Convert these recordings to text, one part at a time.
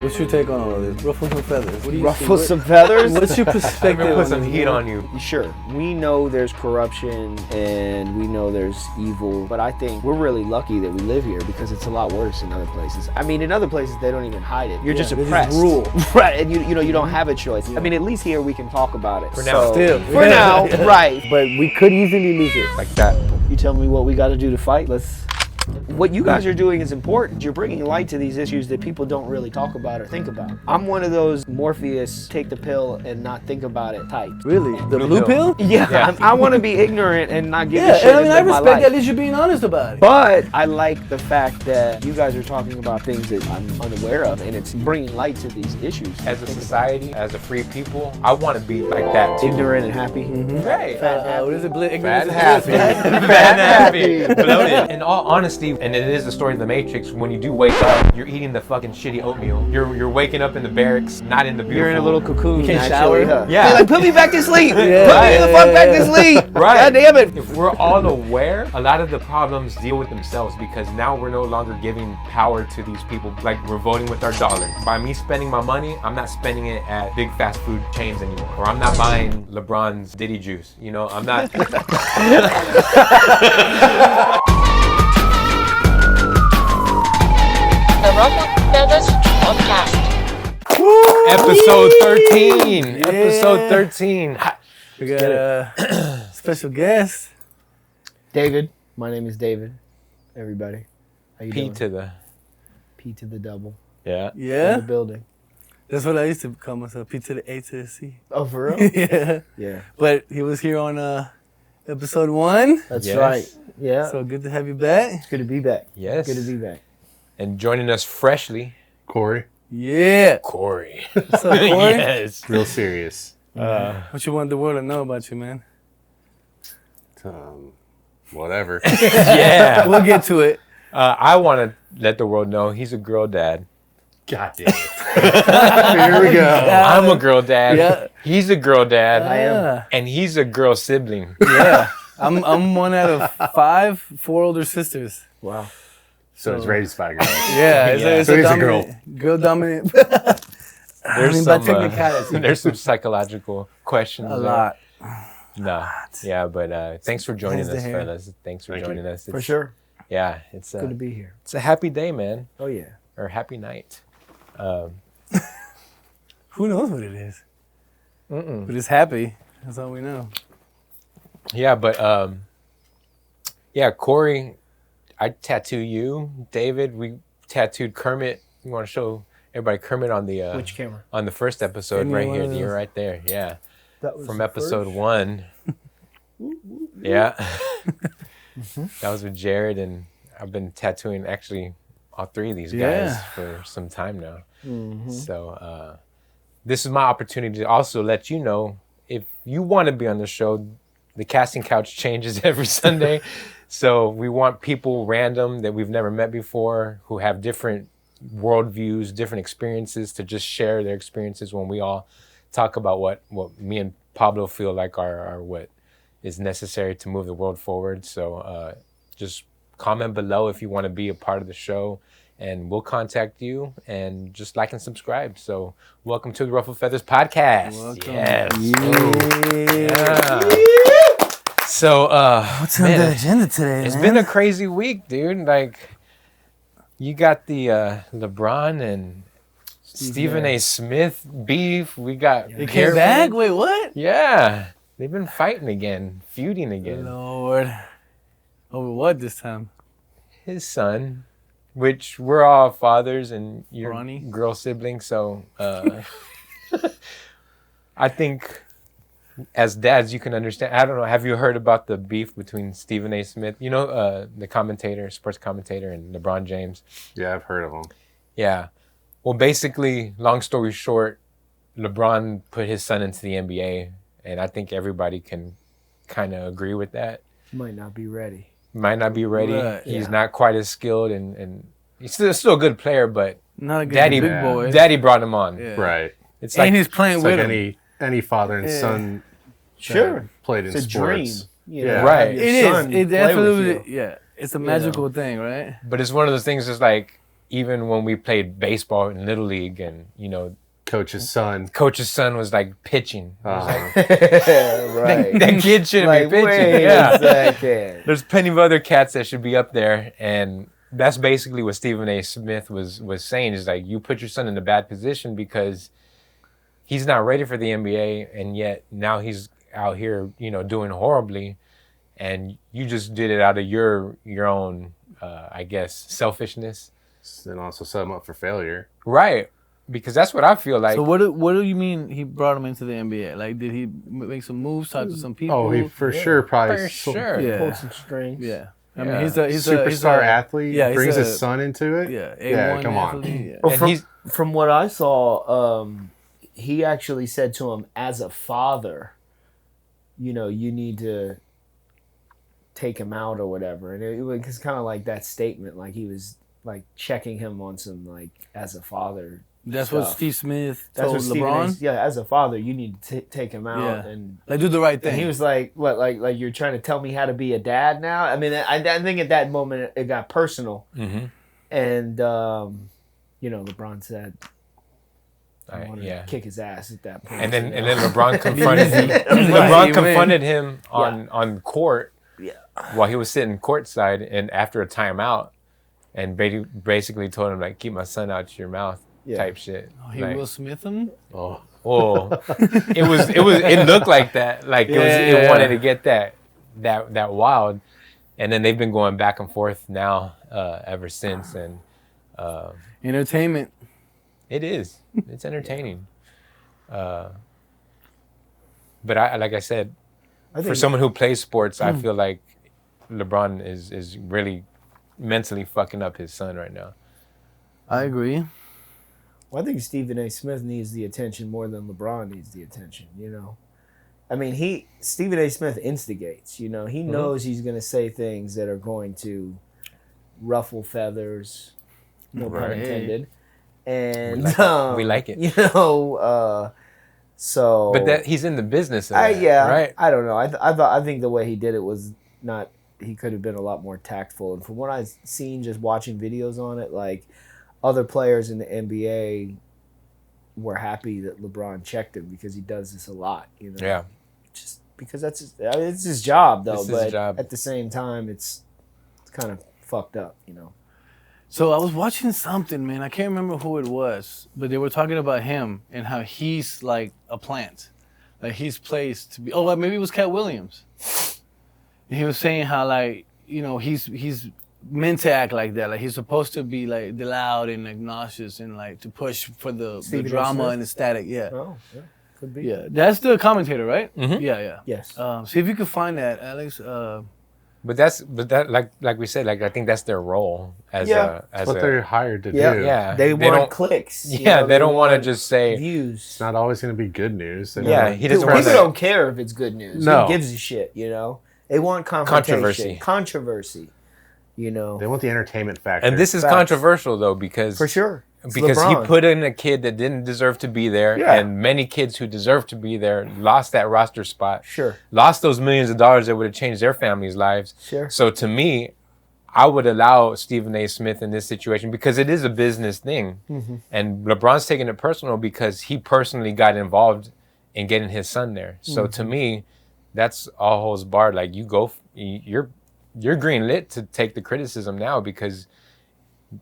What's your take on all of this? Ruffle some feathers. What do you Ruffle some feathers? What's your perspective? Put some heat on you. Sure. We know there's corruption and we know there's evil, but I think we're really lucky that we live here because it's a lot worse in other places. I mean, in other places, they don't even hide it. You're just oppressed. Just rule. Right, and you don't have a choice. I mean, at least here we can talk about it. For now. Still. For now, right. But we could easily lose it. Like that. You tell me what we got to do to fight. What you guys are doing is important. You're bringing light to these issues that people don't really talk about or think about. I'm one of those Morpheus, take the pill and not think about it type. Really? The blue pill? Yeah. I want to be ignorant and not give a shit. Yeah, and I and live my respect life. that at least you're being honest about it. But I like the fact that you guys are talking about things that I'm unaware of, and it's bringing light to these issues. As a society, as a free people, I want to be like that too. Ignorant and happy. Right. What is it? Ignorance Bad is happy. bliss. Bad happy. Bloated. In all honesty, and it is the story of the Matrix, when you do wake up, you're eating the fucking shitty oatmeal. You're waking up in the barracks, not in the beautiful. You're in a little cocoon. You can't actually. shower. Yeah. They're like, put me back to sleep. Put me Yeah. the fuck back to sleep. Right. God damn it. If we're all aware, a lot of the problems deal with themselves because now we're no longer giving power to these people. Like, we're voting with our dollar. By me spending my money, I'm not spending it at big fast food chains anymore. Or I'm not buying LeBron's Diddy juice. You know, I'm not. The Ruffled Feathers Podcast. Episode 13. Episode 13. We got a special guest. David. My name is David. Everybody. How you P doing? to the. P to the double. Yeah. In Yeah? the building. That's what I used to call myself. P to the A to the C. Oh, for real? Yeah. Yeah. But he was here on episode 1. That's Yes. right. Yeah. So good to have you back. It's good to be back. Yes. Good to be back. And joining us freshly, Corey, Yeah. Corey. What's up, Corey? Yes. real serious. What you want the world to know about you, man? Whatever. Yeah. We'll get to it. I want to let the world know he's a girl dad. God damn it. Here we go. I'm a girl dad. Yeah. He's a girl dad. I am. Yeah. And he's a girl sibling. Yeah. I'm one out of 5, 4 older sisters. Wow. So it's raised by girls. Yeah. It's So he's a dominant, girl dominant. There's I mean, by some, technicality. there's some psychological questions. A there. lot. No. Yeah, but thanks for joining Hands to us, hair. fellas. Thanks for Thank joining you. us. For sure. Yeah, it's Good to be here. it's a happy day, man, Oh, yeah. or happy night. Who knows what it is? But it's happy. That's all we know. Yeah, but yeah, Corey, I tattoo you. David, we tattooed Kermit. You want to show everybody Kermit on the Which camera? on the first episode Give me right one here. of those. You're right there. Yeah, That was from the episode first. 1. Yeah, that was with Jared, and I've been tattooing actually all 3 of these guys Yeah. for some time now. So this is my opportunity to also let you know, if you want to be on the show, the casting couch changes every Sunday. So we want people random that we've never met before, who have different worldviews, different experiences, to just share their experiences when we all talk about what me and Pablo feel like are what is necessary to move the world forward. So just comment below if you want to be a part of the show, and we'll contact you, and just like and subscribe. So welcome to the Ruffled Feathers Podcast. Welcome. Yes. Yeah. So What's on the agenda today, it's man? been a crazy week, dude. Like, you got the LeBron and Stephen A. Smith beef. We got They came back? Wait, what? Yeah, they've been fighting again, feuding again. Lord. Over what this time? His son, which we're all fathers and you're Ronnie? girl siblings, so I think as dads you can understand. I don't know, have you heard about the beef between Stephen A. Smith, you know, the commentator, sports commentator, and LeBron James? Yeah, I've heard of them. Yeah. Well, basically, long story short, LeBron put his son into the NBA, and I think everybody can kind of agree with that. Might not be ready. Might not be ready. Right, He's yeah. not quite as skilled, and he's still a good player, but Not a good Daddy, big boy. Daddy brought him on. Yeah. Right. It's And like he's playing It's with like him. any father and Yeah. son Sure. played in It's a sports. dream. You Yeah. know, Right. have your It is. son It play with absolutely. you. Yeah. It's a magical thing, right? but it's one of those things that's like, even when we played baseball in Little League and, you know, Coach's son. Coach's son was like pitching. Right. That kid shouldn't be pitching. Wait a second. There's plenty of other cats that should be up there, and that's basically what Stephen A. Smith was saying. Is like, you put your son in a bad position because he's not ready for the NBA, and yet now he's out here, you know, doing horribly, and you just did it out of your own, I guess, selfishness. And also set him up for failure. Right. Because that's what I feel like. So what do you mean he brought him into the NBA? Like, did he make some moves, talk to some people? Oh, he sure probably. For sure. Yeah. Pulled some strings. Yeah. I Yeah. mean, he's a Superstar athlete. Yeah, Brings his son into it. Yeah. Yeah, A1 come on. athlete, yeah. Well, And from what I saw, he actually said to him, as a father, you know, you need to take him out or whatever. And it was kind of like that statement, like he was like checking him on some, like, as a father. That's stuff. what Steve Smith That's told what Stephen LeBron. A. As a father, you need to take him out. Yeah. And Like, do the right thing. he was like, "What? Like you're trying to tell me how to be a dad now?" I mean, I think at that moment it got personal, Mm-hmm. and you know, LeBron said, "I wanted to kick his ass at that point." And then LeBron confronted him. LeBron confronted him on court while he was sitting courtside, and after a timeout, and basically told him, like, keep my son out your mouth, type shit. Oh, he like, Will Smith him? Oh, it looked like that. Like it Yeah. wanted to get that wild, and then they've been going back and forth now ever since, and Entertainment. it's entertaining. But like I said, for someone who plays sports, I feel like LeBron is really mentally fucking up his son right now. I agree. Well, I think Stephen A. Smith needs the attention more than LeBron needs the attention. You know, I mean, Stephen A. Smith instigates. You know, he knows he's going to say things that are going to ruffle feathers, no pun intended. And we like it. You know, so. But that he's in the business of that, right? I don't know. I think the way he did it was not. He could have been a lot more tactful. And from what I've seen, just watching videos on it, like, other players in the NBA were happy that LeBron checked him because he does this a lot, you know. Yeah. Just because it's his job, though. It's his but job. at the same time, it's kind of fucked up, you know. So I was watching something, man. I can't remember who it was, but they were talking about him and how he's like a plant. Like, he's placed to be. Oh, maybe it was Cat Williams. And he was saying how, like, you know, he's meant to act like that. Like, he's supposed to be like loud and obnoxious and like to push for the drama and the static. Yeah. Oh, yeah. Could be. Yeah. That's the commentator, right? Mhm. Yeah. Yes. See if you can find that, Alex. But that like we said, like, I think that's their role as that's what they're hired to do. Yeah. They want don't- clicks. you Yeah, know, they don't want to just say views. It's not always going to be good news. They Yeah, wanna- he doesn't People want to. don't care if it's good news. No. Who gives a shit, you know? They want confrontation. Controversy. You know? They want the entertainment factor. And this is Facts. controversial though because For sure. It's because he LeBron. put in a kid that didn't deserve to be there, Yeah. and many kids who deserved to be there lost that roster spot. Sure. Lost those millions of dollars that would have changed their families' lives. Sure. So to me, I would allow Stephen A. Smith in this situation because it is a business thing. Mm-hmm. And LeBron's taking it personal because he personally got involved in getting his son there. So Mm-hmm. to me, that's all holds barred. Like, you're green lit to take the criticism now because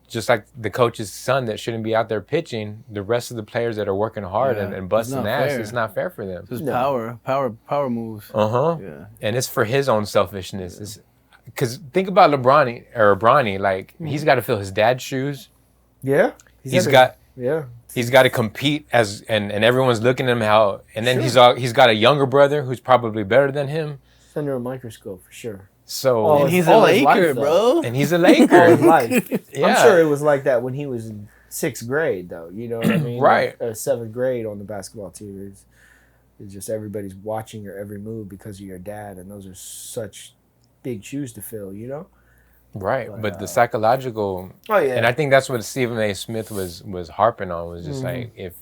just like the coach's son that shouldn't be out there pitching, the rest of the players that are working hard Yeah, and busting it's not ass, fair. it's not fair for them. Just No. power moves. Uh-huh. Yeah. And it's for his own selfishness. Because think about Bronny, like, he's got to fill his dad's shoes. Yeah. He's got to compete and everyone's looking at him and then he's got a younger brother who's probably better than him. It's under a microscope for sure. So Oh, And he's a all his Laker, life, though. bro. and he's a All Laker. his life. Yeah. I'm sure it was like that when he was in 6th grade, though. You know what I mean? Right. 7th grade on the basketball team is just everybody's watching your every move because of your dad, and those are such big shoes to fill, you know? Right. But the psychological Oh, yeah. and I think that's what Stephen A. Smith was harping on, was just like, if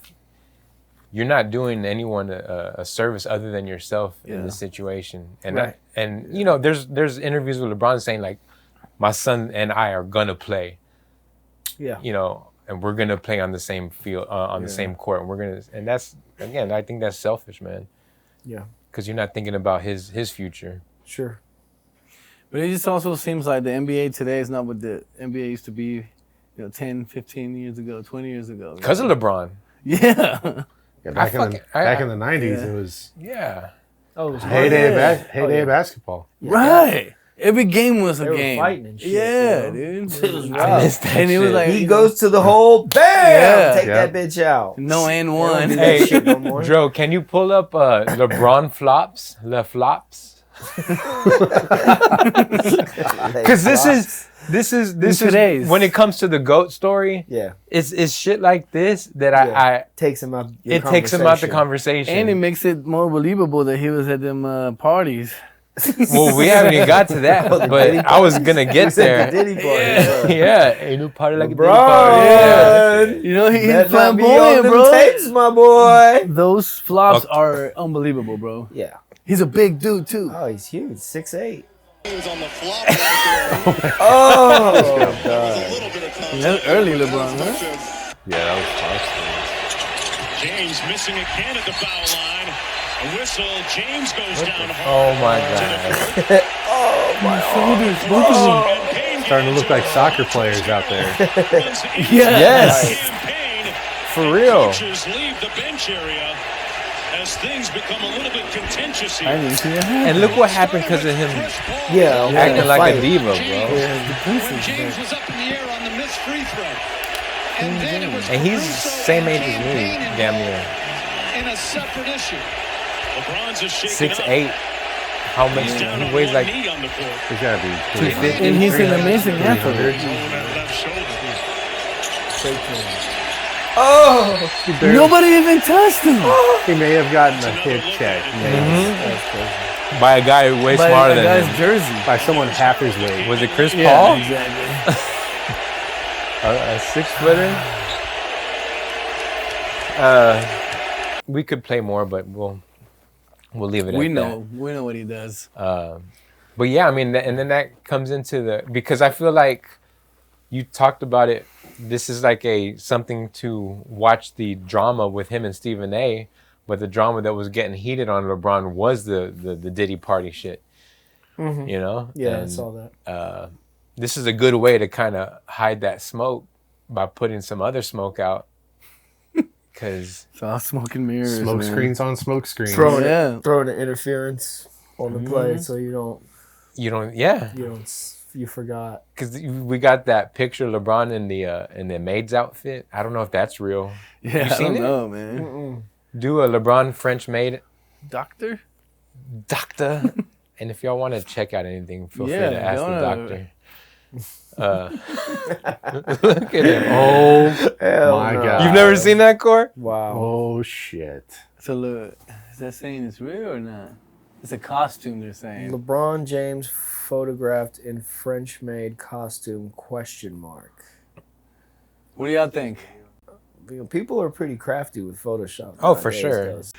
you're not doing anyone a service other than yourself in this situation. And Right. you know, there's interviews with LeBron saying, like, my son and I are gonna play. Yeah. You know, and we're gonna play on the same field, on the same court, and that's again, I think that's selfish, man. Yeah. Because you're not thinking about his future. Sure. But it just also seems like the NBA today is not what the NBA used to be, 10, 15 years ago, 20 years ago. Because of LeBron. Yeah. Yeah, back in the 90s, it was Oh, it was heyday of basketball. Right. Every game was a They were game. fighting and shit, Yeah, you know? dude. It was I rough. missed that And it was shit. like He goes to the hole, bam! Yeah. Take Yeah. that bitch out. no and They don't one. do that Hey, shit no more. Dro, can you pull up LeBron flops? Le flops? Because this is today's. when it comes to the GOAT story. Yeah. It's shit like this that Yeah. Takes him out. it takes him out the conversation. And it makes it more believable that he was at them parties. Well, we haven't even got to that, but I was gonna get there. Diddy party. Yeah, ain't no party like a Diddy LeBron. party. Yeah. You know, he's Better not be on flamboyant, them bro. tapes, my boy. Those flops Okay. are unbelievable, bro. Yeah. He's a big dude, too. Oh, he's huge. 6'8". He was on the flop right there. Oh, There's God. a little bit of contact. That's early LeBron, huh? Yeah, that was close. James missing again at the foul line. A whistle. James goes down hard. Oh my to the God. court. Shoulders, both of them. And Payne Starting to look like gets soccer players out there. runs into Yes. the campaign. For real. Coaches leave the bench area as things become a little bit contentious here. I didn't see that happen. And look what happened because of him Yeah. acting like fight. a diva, bro. When James was up in the air on the missed free throw. And then it was And he's Caruso same age as and me, Payne damn near. in a separate issue. LeBron's is shaken up. 6'8". How much? He's down He on weighs one like knee on the court. He's got to be 250. And he's an amazing athlete. Rolling that left shoulder. Oh. Nobody even touched him. He may have gotten a hip check by a guy way By smarter a than guy's him. jersey. by someone half his weight. Was it Chris Yeah, Paul? exactly. A 6-footer? We could play more, but we'll leave it We at know what he does. that. But yeah, I mean, and then that comes into because I feel like you talked about it. This is like something to watch the drama with him and Stephen A. But the drama that was getting heated on LeBron was the Diddy party shit. Mhm. You know? Yeah, I And, saw that. this is a good way to kind of hide that smoke by putting some other smoke out. Because It's all smoke and mirrors. Smoke man. screens on smoke screens. Throwing Yeah. throwing the interference on the play, so you forgot. because we got that picture of LeBron in the maid's outfit. I don't know if that's real. Yeah, You I seen don't it? know, man. Do a LeBron French maid Doctor? doctor. And if y'all want to check out anything, feel free Yeah, to ask the don't- doctor. Look at him. Oh, Hell My no. God. you've never seen that, Core? Wow. Oh, shit. So look, is that saying it's real or not? It's a costume, they're saying. LeBron James photographed in French-made costume ? What do y'all think? You know, people are pretty crafty with Photoshop. Oh, for nowadays, sure. guys.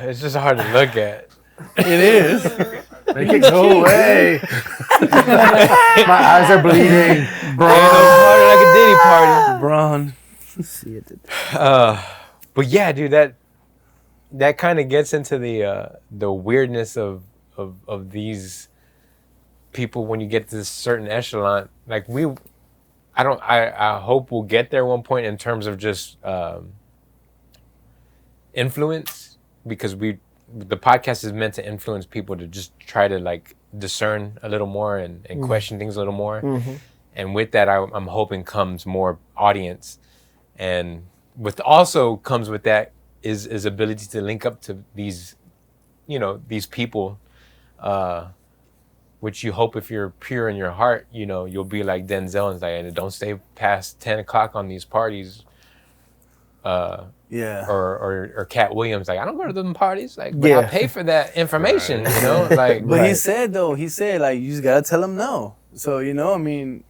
It's just hard to look at. It is. Make it go away. My eyes are bleeding. Ain't no party like a Diddy party. LeBron. See it. But yeah, dude, that kind of gets into the weirdness of these people when you get to this certain echelon. Like I hope we'll get there one point in terms of just influence, because the podcast is meant to influence people to just try to like discern a little more and question things a little more. Mm-hmm. And with that, I'm hoping comes more audience, and also comes with that is ability to link up to these people, which you hope if you're pure in your heart, you'll be like Denzel and like, don't stay past 10 o'clock on these parties. Yeah. Or Cat Williams, like, I don't go to them parties, like, but Yeah. I pay for that information, like. But he said, like, you just got to tell him no. So, I mean,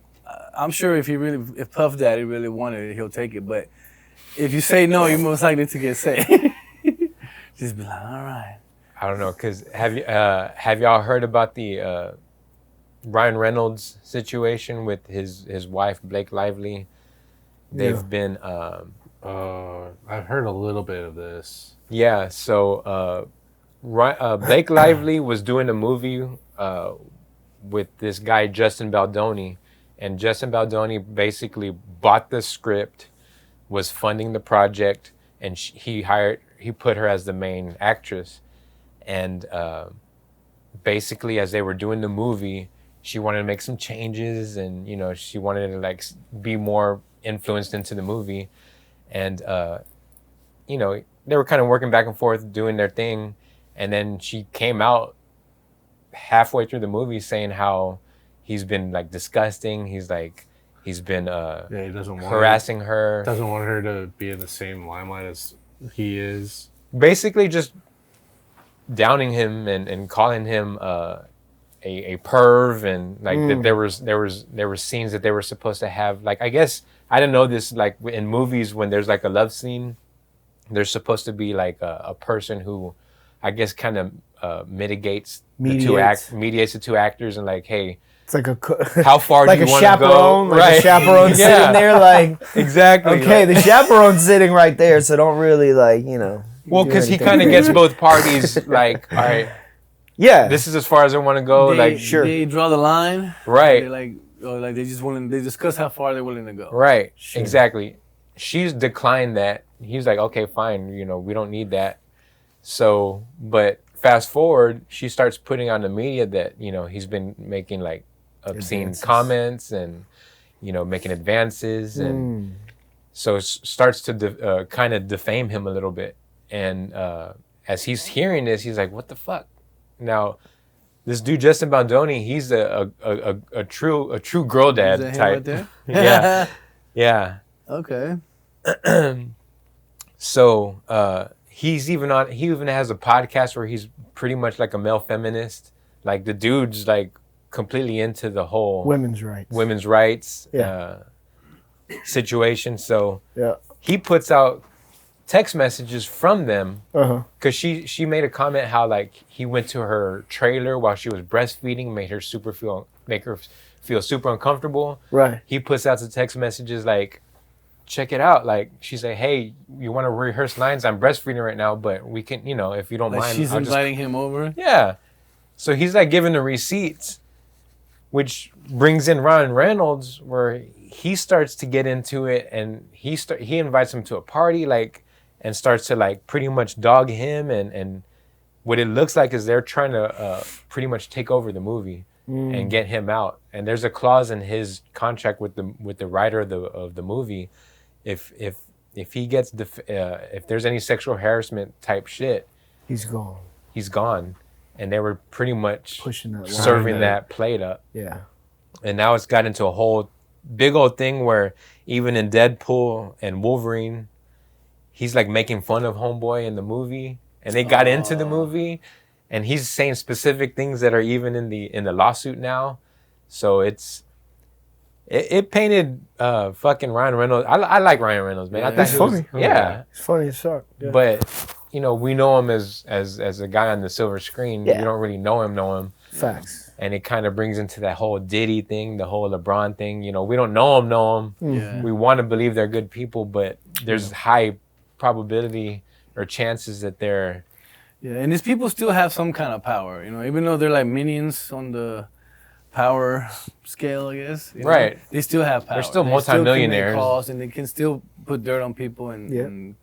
I'm sure if Puff Daddy really wanted it, he'll take it. But if you say no, you're most likely to get sick. Just be like, all right. I don't know, because have y'all heard about the Ryan Reynolds situation with his wife, Blake Lively? They've been I've heard a little bit of this. yeah. So Blake Lively was doing a movie with this guy Justin Baldoni, and Justin Baldoni basically bought the script, was funding the project, and he put her as the main actress, and basically as they were doing the movie, she wanted to make some changes, and you know she wanted to like be more influenced into the movie, and you know they were kind of working back and forth doing their thing, and then she came out halfway through the movie saying how he's been like disgusting. He's been He doesn't want harassing her. Doesn't want her to be in the same limelight as he is. Basically, just downing him and calling him a perv, and like that there were scenes that they were supposed to have. Like I guess I didn't know this. Like in movies, when there's like a love scene, there's supposed to be like a person who, I guess, kind of mediates the two actors, and like, hey, It's like how far like do you a want to go? chaperone, like Right. a chaperone sitting there, like Exactly. okay, the chaperone's sitting right there, so don't really like Well, do because he anything kind of crazy. gets both parties like, all right, Yeah, this is as far as I want to go. They, Like, they draw the line. right, They like they just willing. They discuss how far they're willing to go. right, Sure. exactly. She's declined that. He's like, okay, fine, we don't need that. So, but fast forward, she starts putting on the media that he's been making like obscene comments and making advances, and so it starts to kind of defame him a little bit. And as he's hearing this, he's like, what the fuck? Now this dude Justin Baldoni, he's a true girl dad Is that him type. right there? Yeah. Yeah. Okay. So he even has a podcast where he's pretty much like a male feminist. Like the dude's like completely into the whole women's rights. situation. So Yeah. he puts out text messages from them, Uh-huh. she made a comment how like he went to her trailer while she was breastfeeding, make her feel super uncomfortable. Right. He puts out the text messages like, check it out. Like she's like, hey, you want to rehearse lines? I'm breastfeeding right now, but we can, if you don't Like mind. she's I'll just inviting him over. Yeah. So he's like giving the receipts, which brings in Ryan Reynolds, where he starts to get into it, and he invites him to a party, like, and starts to like pretty much dog him, and what it looks like is they're trying to pretty much take over the movie and get him out. And there's a clause in his contract with the writer of the movie, if he gets if there's any sexual harassment type shit, He's gone. And they were pretty much Pushing that line. serving that plate up. Yeah. And now it's got into a whole big old thing where even in Deadpool and Wolverine, he's like making fun of Homeboy in the movie, and they got into the movie, and he's saying specific things that are even in the lawsuit now. So it painted fucking Ryan Reynolds. I like Ryan Reynolds, man. I He's thought funny. Yeah. He's funny as fuck. Yeah. But we know him as a guy on the silver screen. Yeah. We don't really know him. Facts. And it kind of brings into that whole Diddy thing, the whole LeBron thing. We don't know him. Yeah. We want to believe they're good people, but there's high probability or chances that they're... Yeah, and these people still have some kind of power, even though they're like minions on the power scale, I guess. Right. They still have power. They're still They multimillionaires. can make calls, and they can still put dirt on people and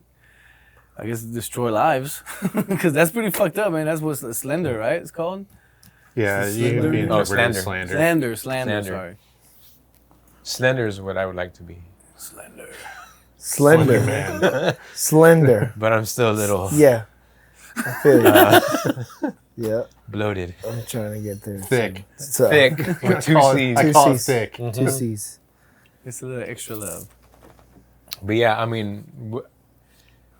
I guess destroy lives. Because that's pretty fucked up, man. That's what Slender, right? It's called? Yeah, you Slender. can be Oh, interpreted as slander. Slander, sorry. Slender is what I would like to be. Slender. Man. Slender. But I'm still a little Yeah. I feel you. Yeah. bloated. I'm trying to get there. Thick. So, Thick with two C's. I call it C's. thick. Two C's. It's a little extra love. But yeah, I mean,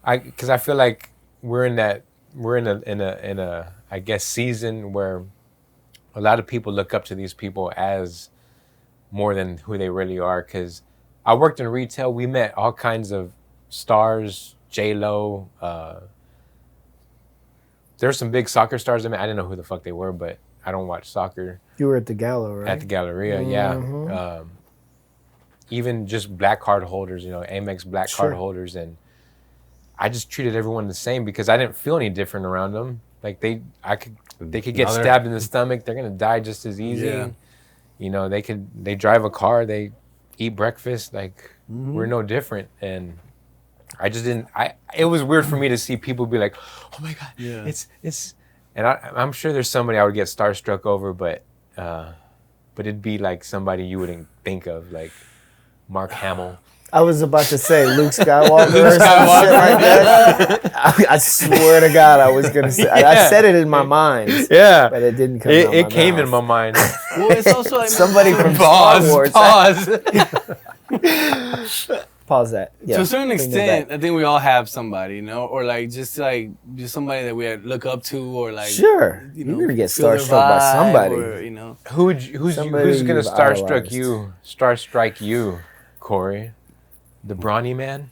because I feel like we're in a I guess season where a lot of people look up to these people as more than who they really are. Because I worked in retail, we met all kinds of stars, J-Lo. There's some big soccer stars. I didn't know who the fuck they were, but I don't watch soccer. You were at the gala, right? At the Galleria, yeah. even just black card holders, you know, Amex black card holders, and I just treated everyone the same because I didn't feel any different around them. Like they could get stabbed in the stomach, they're gonna die just as easy. Yeah. You know, they drive a car, they eat breakfast, like we're no different. And I just didn't. It was weird for me to see people be like, "Oh my God, it's," and I'm sure there's somebody I would get starstruck over, but it'd be like somebody you wouldn't think of, like Mark Hamill. I was about to say Luke Skywalker or some shit like that. I swear to God, I was gonna say. I said it in my mind. Yeah, but it didn't come. It came in my mind. Well, it's also like somebody from Star Wars. Pause that. Yeah. To a certain extent, I think we all have somebody, you know, or just somebody that we look up to, or like sure, you know, you're gonna get feel their starstruck by vibe, somebody. or, you know, who's gonna starstrike you, Corey? The Brawny Man?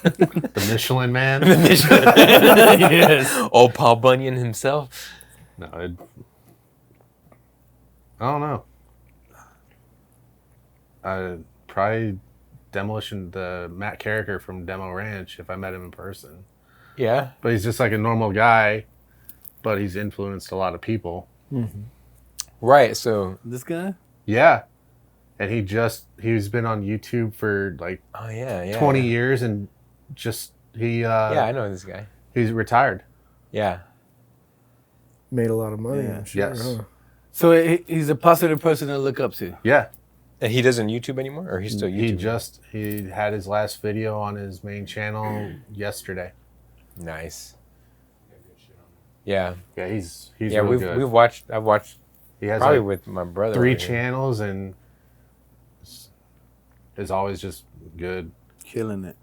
The Michelin Man? The Michelin Man. Yes. Old Paul Bunyan himself? No, I don't know. Probably the Matt Carricker from Demo Ranch if I met him in person. Yeah. But he's just like a normal guy, but he's influenced a lot of people. Mm-hmm. Right, so... This guy? Yeah. And he's been on YouTube for like 20 years, and I know this guy. He's retired. Yeah. Made a lot of money. Yeah. Sure, Yes. huh? So he's a positive person to look up to. Yeah. And he doesn't YouTube anymore, or he's still YouTube? He had his last video on his main channel yesterday. Nice. Yeah. Yeah, he's really good. I've watched he has probably like with my brother 3 channels, and is always just good. Killing it.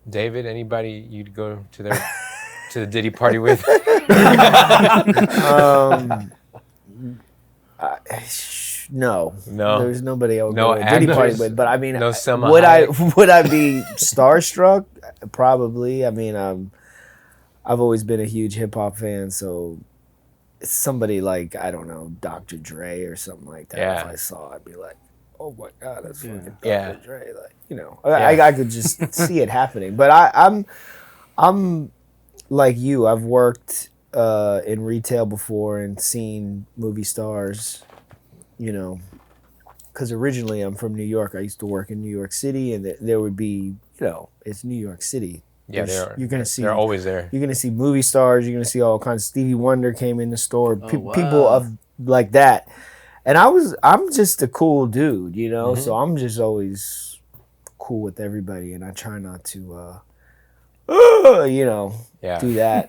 David, anybody you'd go to the Diddy party with? No. There's nobody I would No go to a Diddy party actors? with. But I mean, No Selma would Hayek? I be starstruck? Probably. I mean, I've always been a huge hip hop fan, so somebody like, I don't know, Dr. Dre or something like that. Yeah. If I saw, I'd be like, oh my God, that's fucking Dr. Yeah. Dre. Like, you know, I could just see it happening. But I'm like you. I've worked in retail before and seen movie stars, you know, because originally I'm from New York. I used to work in New York City, and there would be, you know, it's New York City. Yeah, You're gonna see. They're always there. You're gonna see movie stars. You're gonna see all kinds. Stevie Wonder came in the store. Wow. People of like that. And I'm just a cool dude, you know. Mm-hmm. So I'm just always cool with everybody, and I try not to, you know, do that.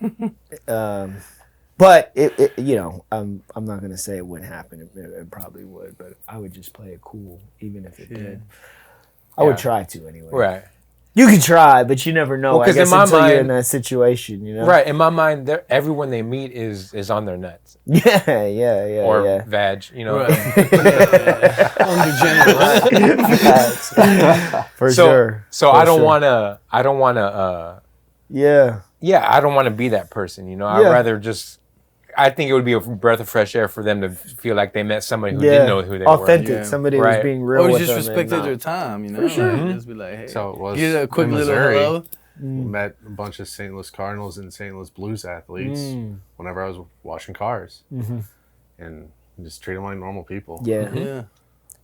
But it, you know, I'm not gonna say it wouldn't happen. It probably would, but I would just play it cool, even if it did. I would try to anyway. Right. You can try, but you never know. Well, I guess in my until you're mind- in that situation, you know. Right. In my mind, everyone they meet is on their nuts. Yeah. Or vag, you know. For sure. So For I don't sure. wanna I don't wanna be that person, you know. I'd rather just I think it would be a breath of fresh air for them to feel like they met somebody who didn't know who they authentic. were. Yeah. Somebody Right. was being real Or with just them and respected not- their time, you know? For sure. Like, just be like, hey. So it was Get a quick in little Missouri. hello. Met a bunch of St. Louis Cardinals and St. Louis Blues athletes whenever I was washing cars, and just treat them like normal people. Yeah. Yeah.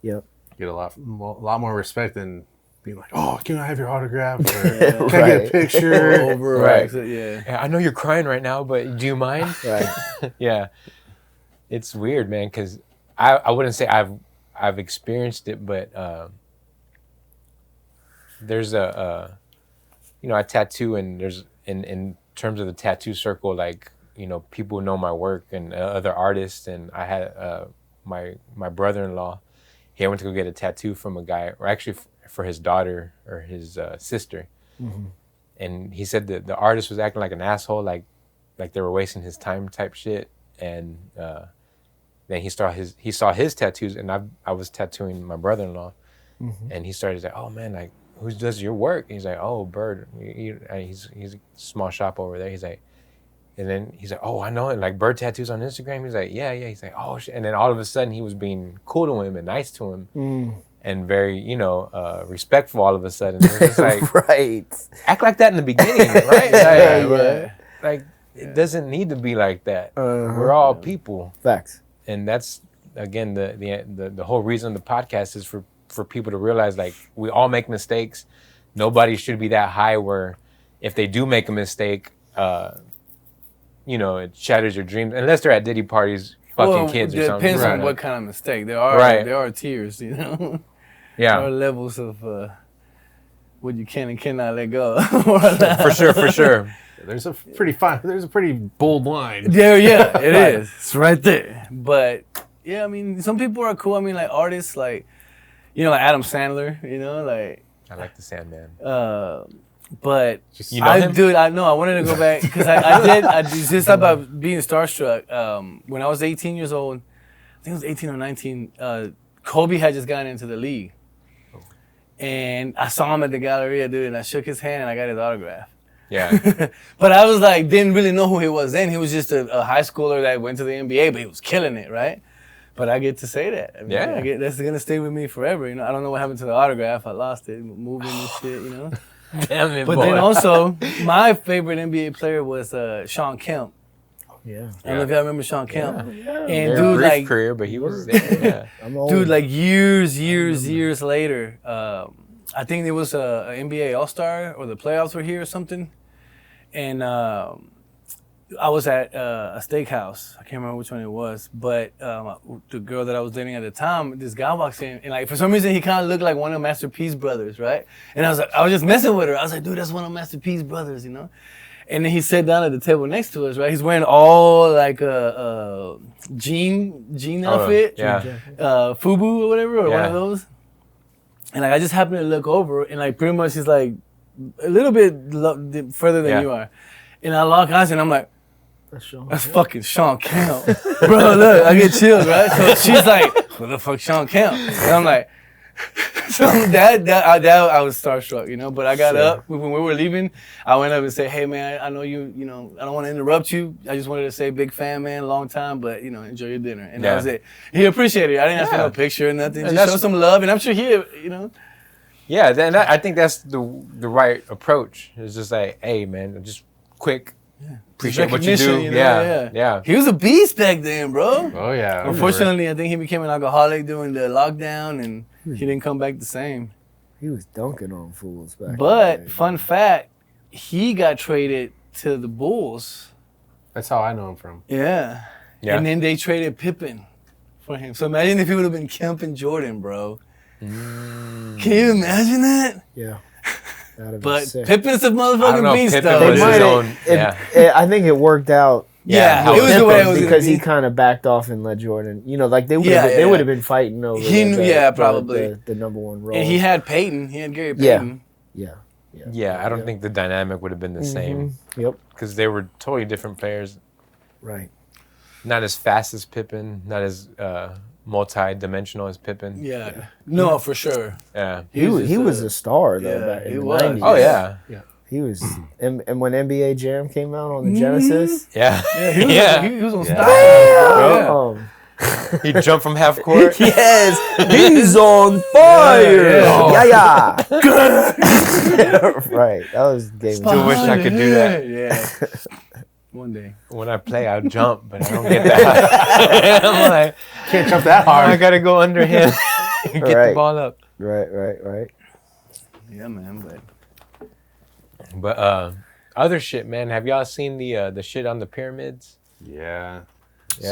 Yep. Get a lot more respect than being like, "Oh, can I have your autograph?" Or, Right. "Can I get a picture?" Over, Right. Yeah. Yeah, I know you're crying right now, but do you mind? Right. Yeah. It's weird, man, because I wouldn't say I've experienced it, but there's a you know, I tattoo, and there's in terms of the tattoo circle, like, you know, people know my work and other artists, and I had my brother-in-law, he went to go get a tattoo from a guy, or actually for his daughter or his sister, and he said that the artist was acting like an asshole, like they were wasting his time type shit, and then he saw his tattoos, and I was tattooing my brother-in-law, and he started like, oh man, like, who does your work? He's like, oh, Bird. He's a small shop over there. He's like, And then he's like, oh, I know it. Like bird tattoos on Instagram. He's like, yeah. He's like, oh shit. And then all of a sudden he was being cool to him and nice to him and very, respectful all of a sudden. It was just like, right. act like that in the beginning, right? Like it doesn't need to be like that. We're all people. Facts. And that's, again, the whole reason of the podcast is for people to realize, like, we all make mistakes. Nobody should be that high where if they do make a mistake, it shatters your dreams. Unless they're at Diddy parties, fucking kids or something. It depends on what kind of mistake. There are tiers, Yeah. There are levels of what you can and cannot let go. For sure. There's a pretty bold line. Yeah, it is. It's right there. But yeah, I mean, some people are cool. I mean, like artists, like like Adam Sandler. Like I like the Sandman. But you know him? Dude, I know. I wanted to go back because I did this about being starstruck. When I was 18 years old, I think it was 18 or 19. Kobe had just gotten into the league, and I saw him at the Galleria, dude, and I shook his hand and I got his autograph. Yeah. But I was like, didn't really know who he was then. He was just a high schooler that went to the NBA, but he was killing it, right? But I get to say that. I mean, that's gonna stay with me forever. I don't know what happened to the autograph. I lost it, moving and shit. Damn it, But boy. then also, my favorite NBA player was Sean Kemp. Yeah. I don't know if y'all remember Sean Kemp. Yeah. And Very dude, brief like, career, but he was there. Yeah. I'm old. dude, like years later, I think it was a NBA All-Star or the playoffs were here or something, and I was at a steakhouse. I can't remember which one it was, but the girl that I was dating at the time, this guy walks in, and like for some reason he kind of looked like one of Master P's brothers, right? And I was just messing with her. I was like, dude, that's one of Master P's brothers, And then he sat down at the table next to us, right? He's wearing all like a jean outfit, FUBU or whatever, or one of those. And like I just happened to look over, and like pretty much he's like a little bit further than you are. And I lock eyes, and I'm like, that's fucking Sean Kemp. Bro, look, I get chills, right? So she's like, what the fuck, Sean Kemp? And I'm like, so I was starstruck, But I got up when we were leaving. I went up and said, "Hey man, I know you. I don't want to interrupt you. I just wanted to say, big fan, man, long time. But enjoy your dinner." And that was it. He appreciated it. I didn't ask for no picture or nothing. Just show some love, and I'm sure he. Yeah, then I think that's the right approach. It's just like, hey man, just quick. Appreciate what you do. Yeah. He was a beast back then, bro. Oh yeah. Unfortunately, I think he became an alcoholic during the lockdown, and he didn't come back the same. He was dunking on fools back. But fun fact, he got traded to the Bulls. That's how I know him from. Yeah. And then they traded Pippen for him. So imagine if he would have been Kemp and Jordan, bro. Can you imagine that? Yeah. But Pippen's a motherfucking beast, Pippen though. was his own. I think it worked out. Yeah, it was the way it was because he kind of backed off and let Jordan. Like they would have been fighting over. Probably the number one role. And he had Peyton. He had Gary Payton. Yeah, I don't think the dynamic would have been the same. Yep. Because they were totally different players. Right. Not as fast as Pippen. Not as multi-dimensional as Pippen. Yeah. No, for sure. Yeah. He was a star though. Back in the 90s. Oh yeah. He was, and when NBA Jam came out on the Genesis. He was on style. He jumped from half court. Yes, he's on fire. Yeah. Right, that was game. Still wish I could do that. Yeah. One day. When I play, I'll jump, but I don't get that high. I'm like, can't jump that hard. I gotta go under him and get the ball up. Right. Yeah, man. But other shit, man. Have y'all seen the shit on the pyramids? Yeah.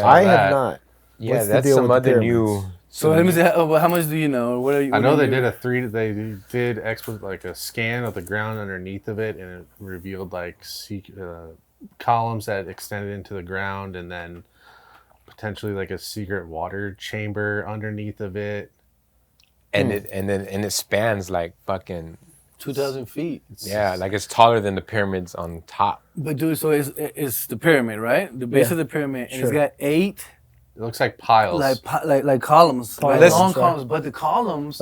I have not. Yeah, What's the that's deal some with the other pyramids? new. So let me say, how much do you know? What are you? I know they did like a scan of the ground underneath of it, and it revealed like columns that extended into the ground, and then potentially like a secret water chamber underneath of it. And it spans like fucking 2,000 feet. Yeah, like it's taller than the pyramids on top. But dude, so it's the pyramid, right? The base of the pyramid, and it's got 8. It looks like piles, like columns, Piles. right? Long columns. But the columns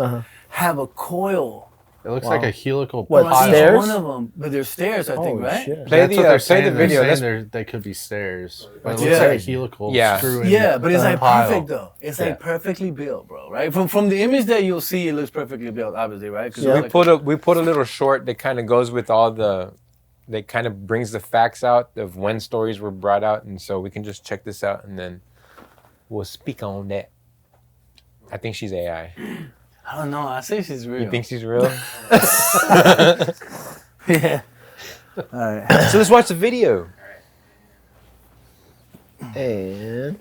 have a coil It looks like a helical What, pile. stairs? One of them, but they're stairs, I think, right? Shit. Play That's what they're the saying. video. They're Let's- saying they could be stairs. But it Yeah. looks like a helical Yeah. screw in Yeah, but it's like pile. perfect though. It's Yeah. like perfectly built, bro. Right? From the image that you'll see, it looks perfectly built, obviously, right? 'Cause Yeah. it's We put a little short that kind of goes with all the, that kind of brings the facts out of when stories were brought out, and so we can just check this out and then we'll speak on that. I think she's AI. I don't know. I say she's real. You think she's real? Yeah. All right. So let's watch the video. And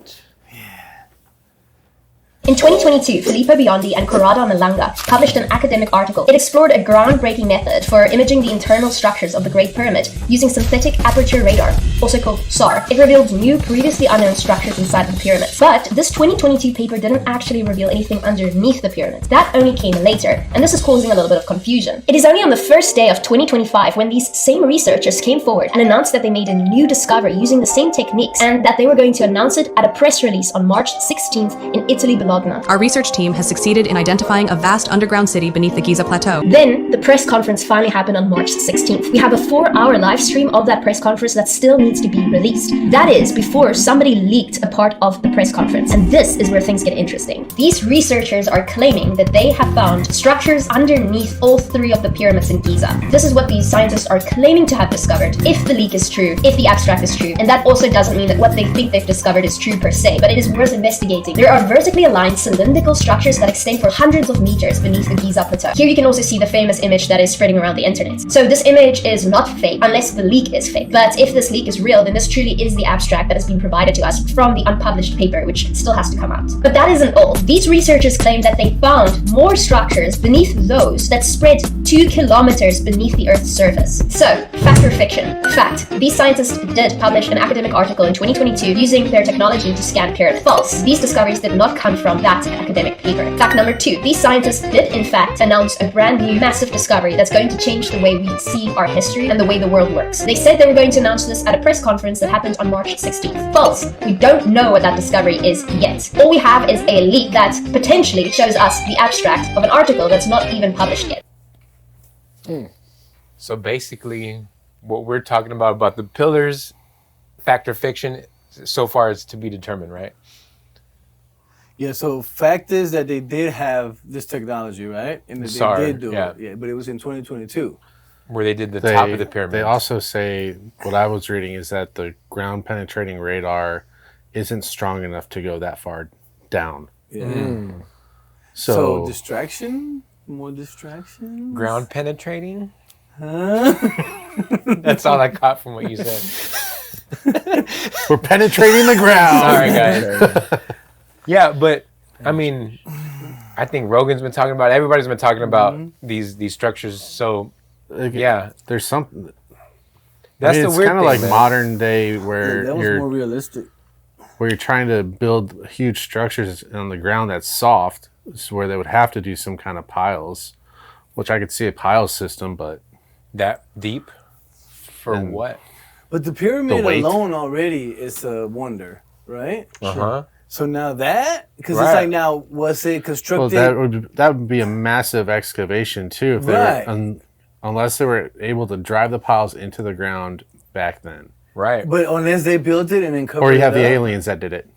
In 2022, Filippo Biondi and Corrado Malanga published an academic article. It explored a groundbreaking method for imaging the internal structures of the Great Pyramid using synthetic aperture radar, also called SAR. It revealed new, previously unknown structures inside the pyramid. But this 2022 paper didn't actually reveal anything underneath the pyramid. That only came later, and this is causing a little bit of confusion. It is only on the first day of 2025 when these same researchers came forward and announced that they made a new discovery using the same techniques, and that they were going to announce it at a press release on March 16th in Italy, Bologna. Our research team has succeeded in identifying a vast underground city beneath the Giza Plateau. Then, the press conference finally happened on March 16th. We have a 4-hour live stream of that press conference that still needs to be released. That is, before somebody leaked a part of the press conference. And this is where things get interesting. These researchers are claiming that they have found structures underneath all 3 of the pyramids in Giza. This is what these scientists are claiming to have discovered, if the leak is true, if the abstract is true. And that also doesn't mean that what they think they've discovered is true per se, but it is worth investigating. There are vertically aligned cylindrical structures that extend for hundreds of meters beneath the Giza Plateau. Here you can also see the famous image that is spreading around the internet. So this image is not fake, unless the leak is fake. But if this leak is real, then this truly is the abstract that has been provided to us from the unpublished paper, which still has to come out. But that isn't all. These researchers claim that they found more structures beneath those that spread 2 kilometers beneath the Earth's surface. So, fact or fiction? Fact. These scientists did publish an academic article in 2022 using their technology to scan pyramid. False. These discoveries did not come from that academic paper. Fact number 2. These scientists did in fact announce a brand new massive discovery that's going to change the way we see our history and the way the world works. They said they were going to announce this at a press conference that happened on March 16th. False. We don't know what that discovery is yet. All we have is a leak that potentially shows us the abstract of an article that's not even published yet. So basically, what we're talking about the pillars, fact or fiction, so far is to be determined, right? Yeah, so fact is that they did have this technology, right? And that SAR, they did do yeah. it. Yeah, but it was in 2022. Where they did the top of the pyramid. They also say, what I was reading is that the ground penetrating radar isn't strong enough to go that far down. Yeah. So, distraction? More distraction? Ground penetrating? Huh? That's all I caught from what you said. we're penetrating the ground. Sorry, guys. Yeah, but I mean, I think Rogan's been talking about it. Everybody's been talking about these structures. So yeah, there's something. That's the it's weird kind of thing, like man. modern day where that was you're more realistic. where you're trying to build huge structures on the ground that's soft. It's where they would have to do some kind of piles, which I could see a pile system, but That deep for And- what? But the pyramid weight. alone already is a wonder, right? Uh-huh. So now that, because Right. it's like now, was it well, constructed? that would be a massive excavation too, if they Right. were, unless they were able to drive the piles into the ground back then, Right. But unless they built it and then covered or you have it the up. aliens that did it.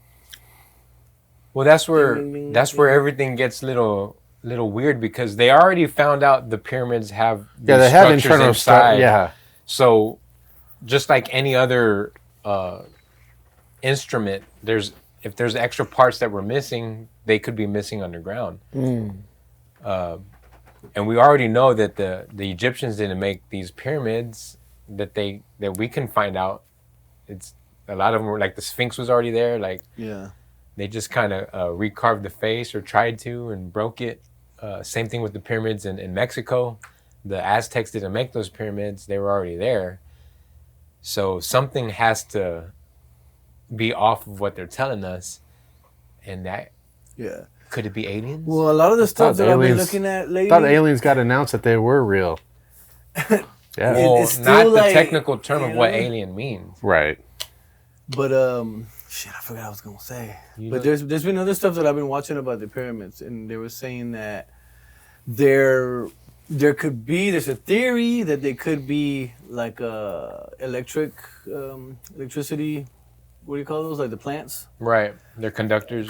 Well, that's where everything gets little weird, because they already found out the pyramids have Yeah, these they have structures internal inside. Yeah, So, just like any other instrument, if there's extra parts that were missing, they could be missing underground. And we already know that the Egyptians didn't make these pyramids that we can find out. It's a lot of them were like the Sphinx was already there. Like Yeah. they just kind of recarved the face or tried to and broke it. Same thing with the pyramids in Mexico. The Aztecs didn't make those pyramids. They were already there. So something has to be off of what they're telling us. And that, Yeah. could it be aliens? Well, a lot of the stuff that I've been aliens- looking at I lately. thought aliens got announced that they were real. Yeah, Well, it's not still the like, technical term of you what know? alien means. right. But shit, I forgot what I was gonna say. You But know- there's been other stuff that I've been watching about the pyramids, and they were saying that they're there's a theory that they could be like electricity. What do you call those? Like the plants? Right. They're conductors.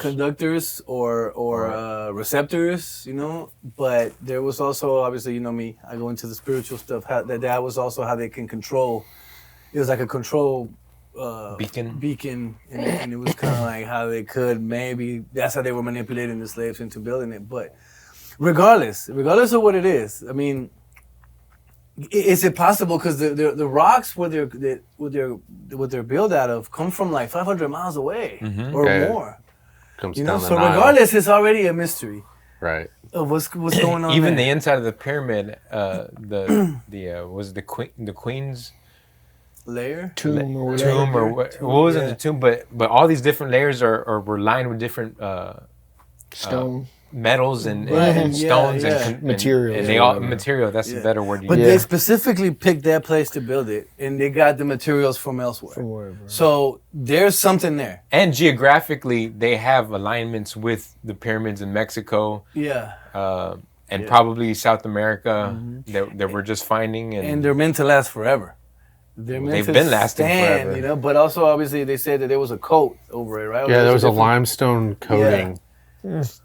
Or receptors, you know. But there was also, obviously, you know me, I go into the spiritual stuff. That was also how they can control. It was like a control beacon, and it was kind of like how they could maybe. That's how they were manipulating the slaves into building it. But regardless of what it is, I mean, is it possible? Because the rocks where they're built out of come from like 500 miles away or more. Comes you down know, the so Nile. regardless, it's already a mystery. Right. Of what's going on. Even there. the inside of the pyramid, was the queen's tomb what wasn't the tomb, but all these different layers were lined with different stone. Metals and stones and materials. And they all material. That's a better word. But they specifically picked that place to build it, and they got the materials from elsewhere. So there's something there. And geographically, they have alignments with the pyramids in Mexico. Yeah. And probably South America that we're just finding. And they're meant to last forever. They've been lasting forever. You know, but also obviously they said that there was a coat over it, right? Yeah, there was a limestone coating. Yeah.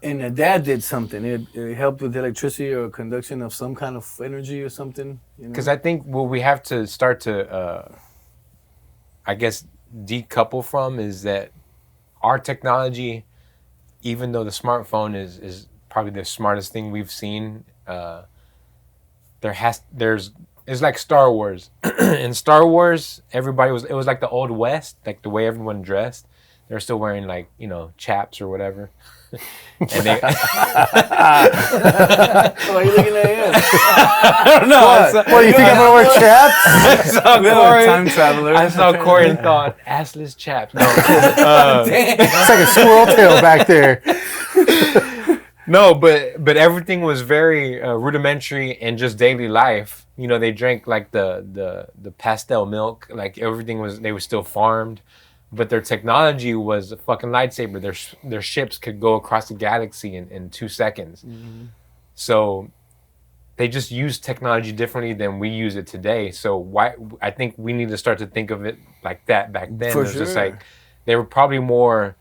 And that did something. It helped with electricity or conduction of some kind of energy or something. Because I think what we have to start to, I guess, decouple from is that our technology, even though the smartphone is probably the smartest thing we've seen, it's like Star Wars. In Star Wars, it was like the Old West, like the way everyone dressed. They're still wearing like, chaps or whatever. And they Why are you looking at him? I don't know. What, you think I'm gonna wear chaps? I saw Corey. Time traveler. I saw Corey and thought, assless chaps. No. It's like a squirrel tail back there. No, but everything was very rudimentary in just daily life. They drank like the pastel milk. Like they were still farmed. But their technology was a fucking lightsaber. Their ships could go across the galaxy in 2 seconds. So they just used technology differently than we use it today. So I think we need to start to think of it like that back then. For it was sure. just like they were probably more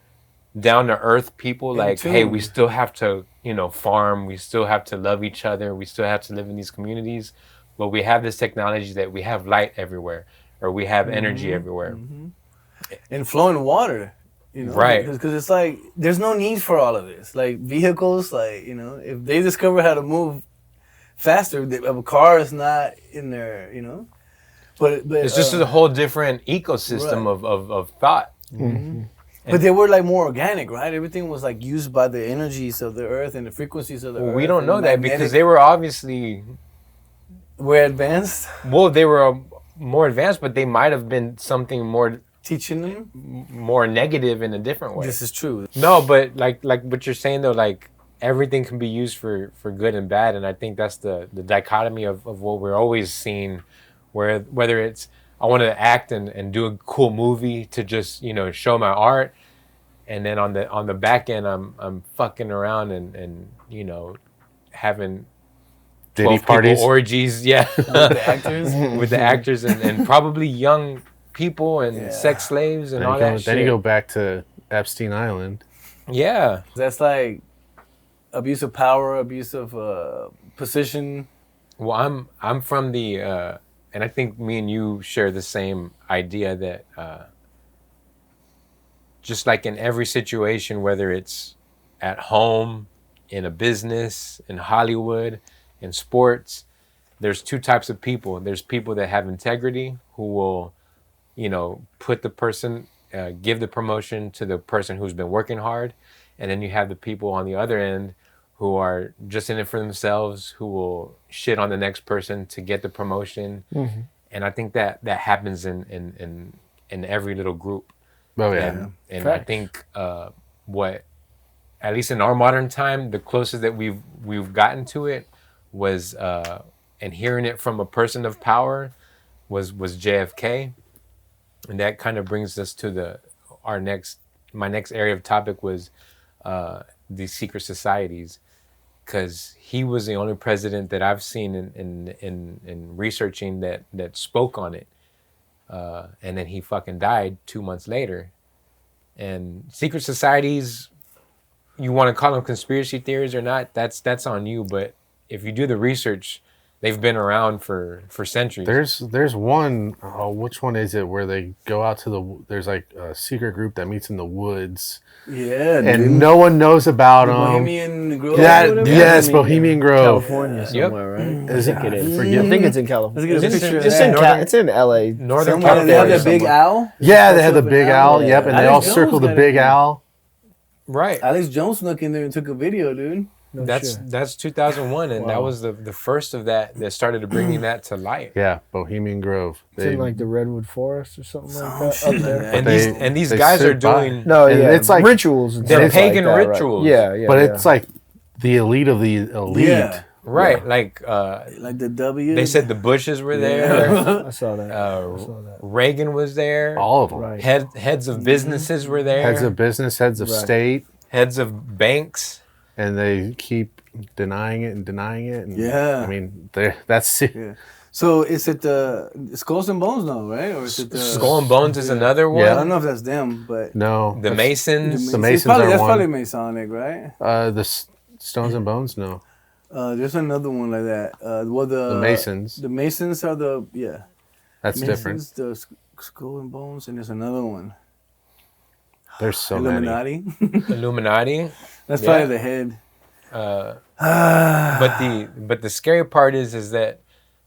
down to earth people. Like, hey, we still have to, farm. We still have to love each other. We still have to live in these communities. But we have this technology that we have light everywhere, or we have energy everywhere. And flowing water, right? Because it's like there's no need for all of this. Like vehicles, like if they discover how to move faster, a car is not in there, But it's just a whole different ecosystem of thought. But they were like more organic, right? Everything was like used by the energies of the earth and the frequencies of the earth. We don't know that because they were obviously advanced. Well, they were more advanced, but they might have been something more. Teaching them more negative in a different way. This is true. No, but like what you're saying though, like everything can be used for good and bad, and I think that's the dichotomy of what we're always seeing, whether it's I want to act and do a cool movie to just show my art, and then on the back end I'm fucking around and having Diddy parties, orgies, yeah, with the actors, and probably young people and sex slaves and all that shit. Then you go back to Epstein Island. Yeah. That's like abuse of power, abuse of position. Well, I'm from the, and I think me and you share the same idea that just like in every situation, whether it's at home, in a business, in Hollywood, in sports, there's two types of people. There's people that have integrity who will put the person, give the promotion to the person who's been working hard. And then you have the people on the other end who are just in it for themselves, who will shit on the next person to get the promotion. And I think that happens in every little group. Oh, yeah. And I think what, at least in our modern time, the closest that we've gotten to it was, and hearing it from a person of power was JFK. And that kind of brings us to my next area of topic was the secret societies. because he was the only president that I've seen in researching that spoke on it. And then he fucking died 2 months later. And secret societies, you want to call them conspiracy theories or not, that's on you. But if you do the research, they've been around for centuries. There's one, which one is it, where they go out to there's like a secret group that meets in the woods. Yeah, and dude. no one knows about them. Bohemian Grove. Yes, Bohemian Grove. California somewhere, right? Is it? I think Forget. I think it's in California. It's in LA. Northern California. They have the big somewhere. owl. Yeah, they had the big owl. Yep, and they all circled the big owl. Right. Alex Jones snuck in there and took a video, dude. That's 200001, and that was the first of that started bringing that to light. Yeah, Bohemian Grove. It's in like the Redwood Forest or something like that. Up there. And these guys are doing it's like rituals and they're stuff pagan like that, rituals. Right? Yeah. But it's like the elite of the elite. Yeah. Right, like the W. They said the Bushes were there. I saw that. Reagan was there. All of them. Right. Heads of businesses were there. Heads of business, heads of state, heads of banks. And they keep denying it. And, yeah. I mean, that's it. Yeah. So is it the Skulls and Bones now, right? Or is it the Skull and Bones is another one? Yeah, I don't know if that's them, but no. The Masons. The Masons probably, are that's one. probably Masonic, right? The Stones and Bones, no. There's another one like that. The Masons. The Masons are That's Masons, different. The Skull and Bones, and there's another one. There's so Illuminati. many. Illuminati. That's probably the head. But the scary part is that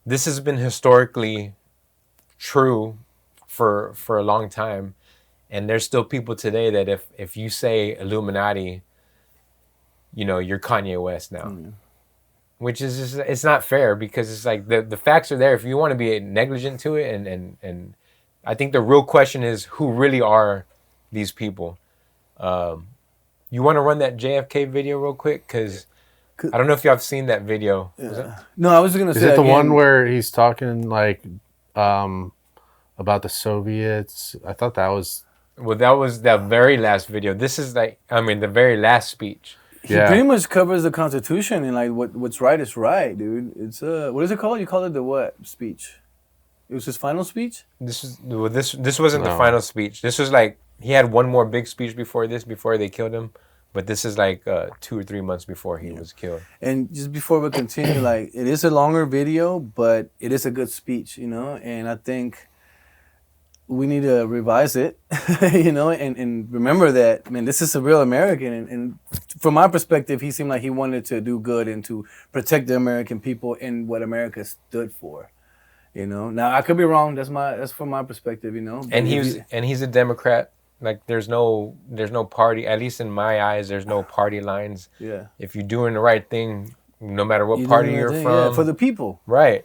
this has been historically true for a long time, and there's still people today that if you say Illuminati, you're Kanye West now. Which is just, it's not fair, because it's like the facts are there. If you want to be negligent to it, and I think the real question is, who really are these people? You want to run that JFK video real quick? Because I don't know if y'all have seen that video. No, I was going to say. Is it the one where he's talking like about the Soviets? I thought that was. Well, that was the very last video. This is the very last speech. He pretty much covers the Constitution and like what's right is right, dude. It's what is it called? You call it the what speech? It was his final speech. This wasn't the final speech. This was like he had one more big speech before they killed him, but this is like 2 or 3 months before he was killed. And just before we continue, like it is a longer video, but it is a good speech, And I think we need to revise it, and remember that, man, this is a real American. And from my perspective, he seemed like he wanted to do good and to protect the American people and what America stood for, Now I could be wrong. That's from my perspective, And he's a Democrat. Like there's no party, at least in my eyes, there's no party lines. Yeah. If you're doing the right thing, no matter what party you're from. Yeah, for the people. Right.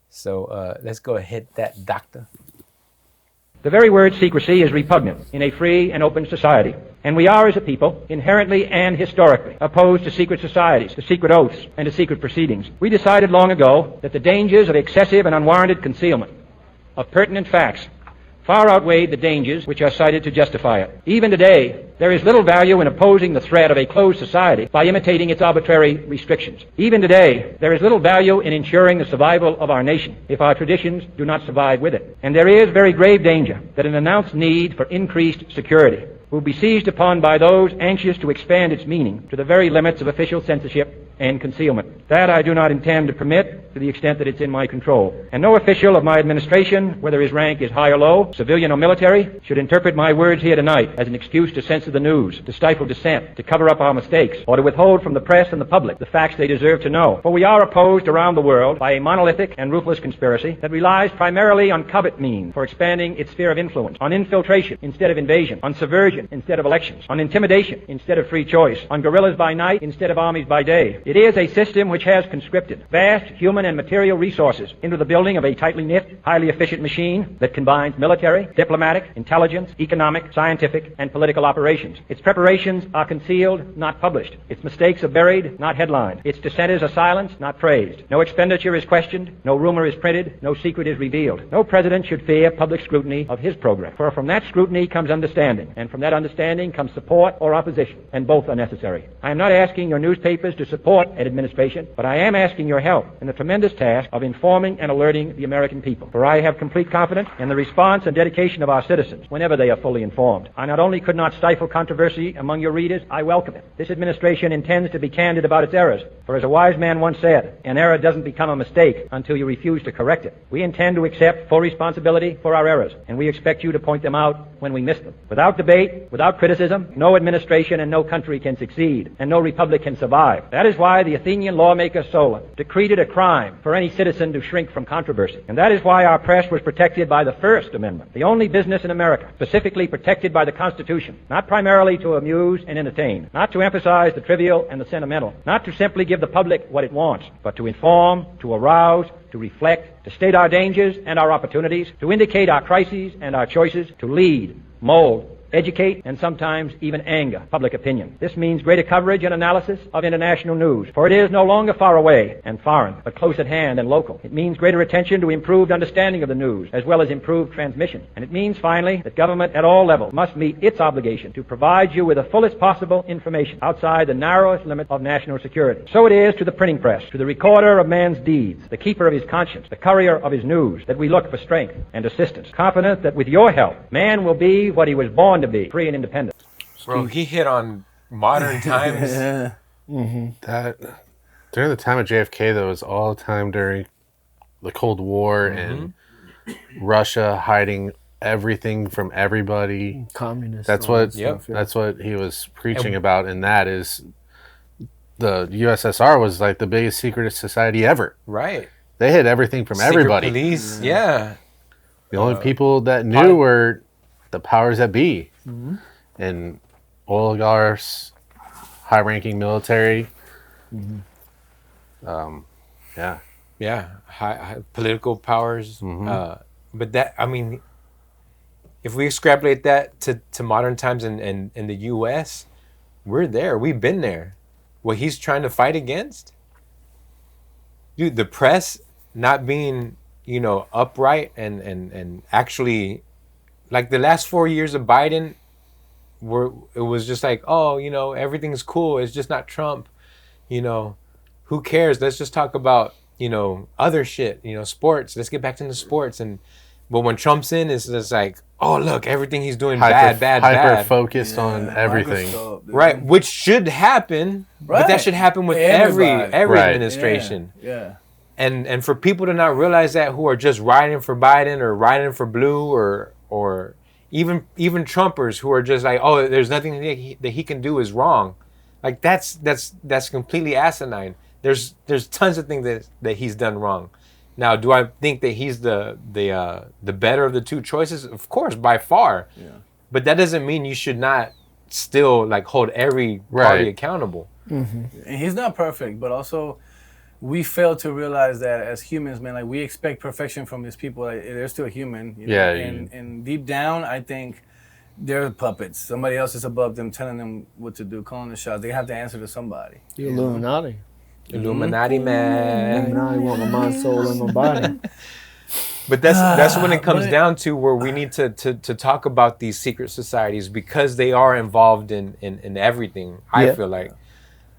So let's go and hit that, doctor. The very word secrecy is repugnant in a free and open society. And we are, as a people, inherently and historically opposed to secret societies, to secret oaths, and to secret proceedings. We decided long ago that the dangers of excessive and unwarranted concealment of pertinent facts far outweighed the dangers which are cited to justify it. Even today, there is little value in opposing the threat of a closed society by imitating its arbitrary restrictions. Even today, there is little value in ensuring the survival of our nation if our traditions do not survive with it. And there is very grave danger that an announced need for increased security will be seized upon by those anxious to expand its meaning to the very limits of official censorship and concealment. That I do not intend to permit to the extent that it's in my control. And no official of my administration, whether his rank is high or low, civilian or military, should interpret my words here tonight as an excuse to censor the news, to stifle dissent, to cover up our mistakes, or to withhold from the press and the public the facts they deserve to know. For we are opposed around the world by a monolithic and ruthless conspiracy that relies primarily on covert means for expanding its sphere of influence, on infiltration instead of invasion, on subversion instead of elections, on intimidation instead of free choice, on guerrillas by night instead of armies by day. It is a system which has conscripted vast human and material resources into the building of a tightly knit, highly efficient machine that combines military, diplomatic, intelligence, economic, scientific, and political operations. preparations. Its preparations are concealed, not published. Its mistakes are buried, not headlined. Its dissenters are silenced, not praised. No expenditure is questioned. No rumor is printed. No secret is revealed. No president should fear public scrutiny of his program. For from that scrutiny comes understanding, and from that understanding comes support or opposition, and both are necessary. I am not asking your newspapers to support an administration, but I am asking your help in the tremendous task of informing and alerting the American people. For I have complete confidence in the response and dedication of our citizens whenever they are fully informed. I not only could not stifle controversy among your readers, I welcome it. This administration intends to be candid about its errors, for as a wise man once said, an error doesn't become a mistake until you refuse to correct it. We intend to accept full responsibility for our errors, and we expect you to point them out when we miss them. Without debate, without criticism, no administration and no country can succeed, and no republic can survive. That is why the Athenian lawmaker Solon decreed it a crime for any citizen to shrink from controversy. And that is why our press was protected by the First Amendment, the only business in America specifically protected by the Constitution, not primarily to amuse and entertain, not to emphasize the trivial and the sentimental, not to simply give the public what it wants, but to inform, to arouse, to reflect, to state our dangers and our opportunities, to indicate our crises and our choices, to lead, mold, educate, and sometimes even anger public opinion. This means greater coverage and analysis of international news, for it is no longer far away and foreign, but close at hand and local. It means greater attention to improved understanding of the news, as well as improved transmission. And it means, finally, that government at all levels must meet its obligation to provide you with the fullest possible information outside the narrowest limit of national security. So it is to the printing press, to the recorder of man's deeds, the keeper of his conscience, the courier of his news, that we look for strength and assistance, confident that with your help, man will be what he was born to be, free and independent. Bro, he hit on modern times. Yeah. That during the time of JFK, though, was all the time during the Cold War and Russia hiding everything from everybody. Communist. That's what. Stuff, yeah. That's what he was preaching about, and that is the USSR was like the biggest secret society ever. Right. They hid everything from Secret everybody. Police, yeah. The only people that knew were the powers that be, and oligarchs, high-ranking military. Yeah, high political powers. But that, I mean, if we extrapolate that to modern times in the U.S., we're there. We've been there. What he's trying to fight against, dude, the press not being, upright and actually, like the last 4 years of Biden, it was just like, oh, everything's cool. It's just not Trump. Who cares? Let's just talk about, other shit, sports. Let's get back into sports. But when Trump's in, it's just like, oh, look, everything he's doing bad. Hyper focused on everything. Right, which should happen, but that should happen with every administration. Yeah. And for people to not realize that, who are just riding for Biden or riding for blue or even Trumpers who are just like, oh, there's nothing that he can do is wrong. Like that's completely asinine. There's tons of things that he's done wrong. Now, do I think that he's the better of the two choices? Of course, by far. Yeah. But that doesn't mean you should not still like hold every party accountable. And he's not perfect, but also we fail to realize that as humans, man, like we expect perfection from these people. Like, they're still human. And deep down, I think they're puppets. Somebody else is above them, telling them what to do, calling the shots. They have to answer to somebody. The Illuminati. Illuminati, man. Illuminati want my mind, soul, and my body. But that's when it comes down to where we need to talk about these secret societies, because they are involved in everything. I feel like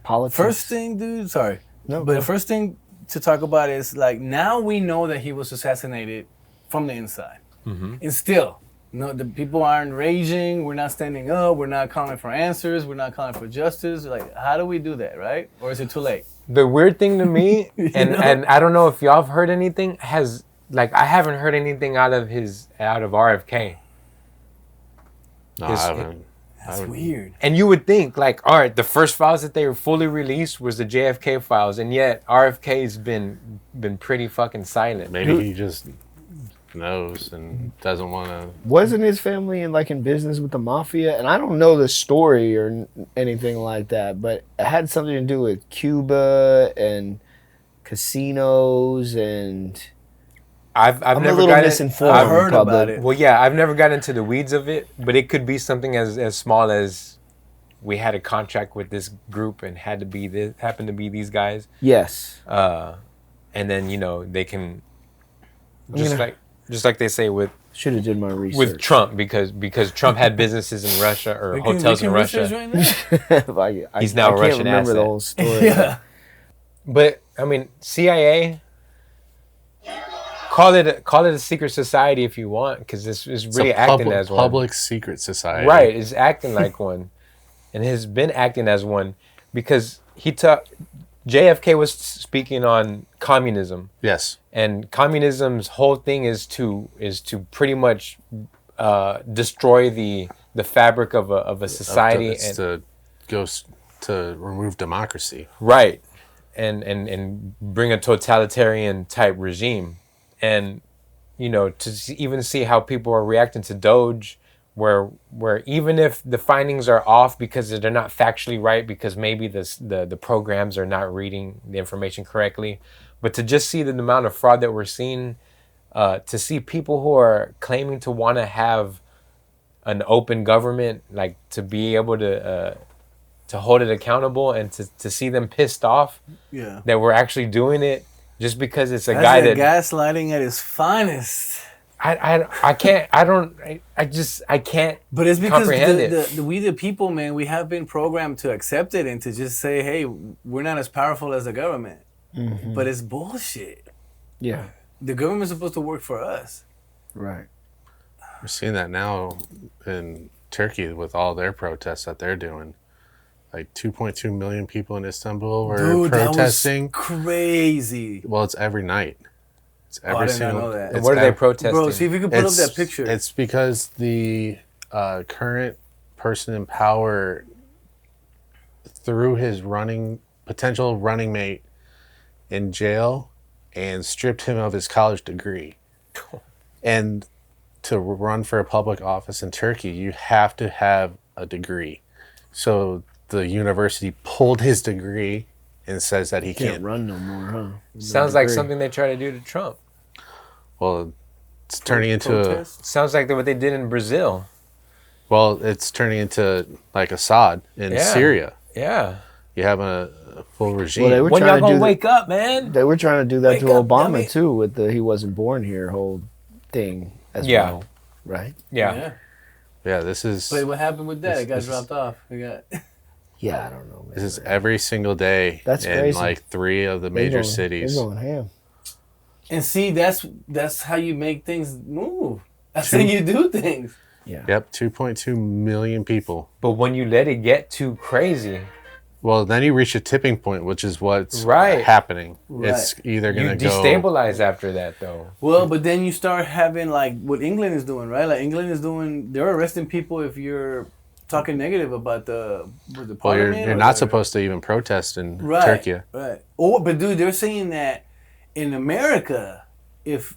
politics. First thing, dude. Sorry, but the first thing to talk about is like, now we know that he was assassinated from the inside, and still, the people aren't raging. We're not standing up. We're not calling for answers. We're not calling for justice. Like, how do we do that, right? Or is it too late? The weird thing to me, and I don't know if y'all have heard anything, I haven't heard anything out of RFK. No, I haven't. That's weird. And you would think, like, all right, the first files that they were fully released was the JFK files, and yet RFK's been pretty fucking silent. Maybe he just knows and doesn't want to. Wasn't his family in business with the mafia? And I don't know the story or anything like that, but it had something to do with Cuba and casinos and I'm never a little gotten misinformed. I've heard Pablo. about it. Well, yeah, I've never gotten into the weeds of it, but it could be something as small as we had a contract with this group and happened to be these guys. Yes. And then they can just like they say with. Should have did my research with Trump because Trump had businesses in Russia or hotels in Russia. Right now? He's now a Russian can't remember asset. the whole story. Yeah. But I mean, CIA. Call it a secret society if you want, because this is really acting as one. Public secret society. Right, it's acting like one, and has been acting as one because JFK was speaking on communism. Yes. And communism's whole thing is to pretty much destroy the fabric of a society It's to remove democracy. Right, and bring a totalitarian type regime. And even see how people are reacting to Doge, where even if the findings are off because they're not factually right, because maybe the programs are not reading the information correctly, but to just see the amount of fraud that we're seeing, to see people who are claiming to want to have an open government, like to be able to hold it accountable, and to see them pissed off that we're actually doing it. Just because it's a guy that gaslighting at its finest. I can't But it's because comprehend it. we the people, man, we have been programmed to accept it and to just say, hey, we're not as powerful as the government. Mm-hmm. But it's bullshit. Yeah. The government's supposed to work for us. Right. We're seeing that now in Turkey with all their protests that they're doing. Like 2.2 million people in Istanbul were protesting. That was crazy. Well, it's every night. It's every I did single. not know that. And what are they protesting? Bro, see if you can pull up that picture. It's because the current person in power threw his potential running mate in jail and stripped him of his college degree. And to run for a public office in Turkey, you have to have a degree. So the university pulled his degree and says that he can't run no more, huh? Sounds like something they try to do to Trump. Well, it's turning into sounds like what they did in Brazil. Well, it's turning into like Assad in Syria. Yeah. You have a full regime. Well, they were when trying y'all to gonna wake up, man? They were trying to do that Wake to up, Obama dummy. too, with the "he wasn't born here" whole thing as well, right? Yeah. This is. But what happened with that? It got dropped off. Yeah, I don't know, man. This is every single day. That's in crazy. like 3 of the major cities. They're going ham. And see, that's how you make things move. That's how you do things. Yeah. Yep, 2.2 million people. But when you let it get too crazy, well, then you reach a tipping point, which is what's happening. Right. It's either going to go. Destabilize after that, though. Well, but then you start having like what England is doing, right? Like England is doing, they're arresting people if you're talking negative about the Well, parliament. you're not supposed to even protest in Turkey. Right. But dude, they're saying that in America, if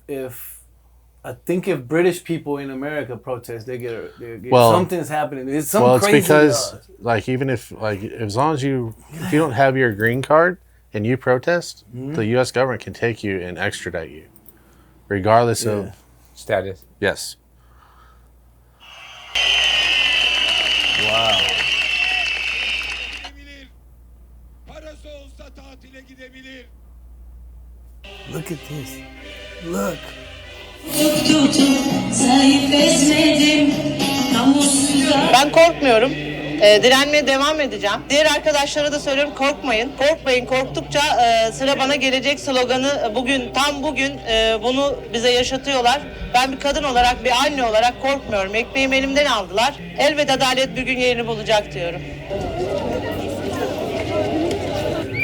British people in America protest, they get something's happening. It's something crazy. It's because like even if as long as if you don't have your green card and you protest, the U.S. government can take you and extradite you, regardless of status. Yes. Wow. Look at this. Look. Ben korkmuyorum. Direnmeye devam edeceğim. Diğer arkadaşlara da söylüyorum, korkmayın. Korkmayın. Korktukça sıra bana gelecek sloganı tam bugün bunu bize yaşatıyorlar. Ben bir kadın olarak, bir anne olarak korkmuyorum. Ekmeğimi elimden aldılar. Elbet adalet bir gün yerini bulacak diyorum.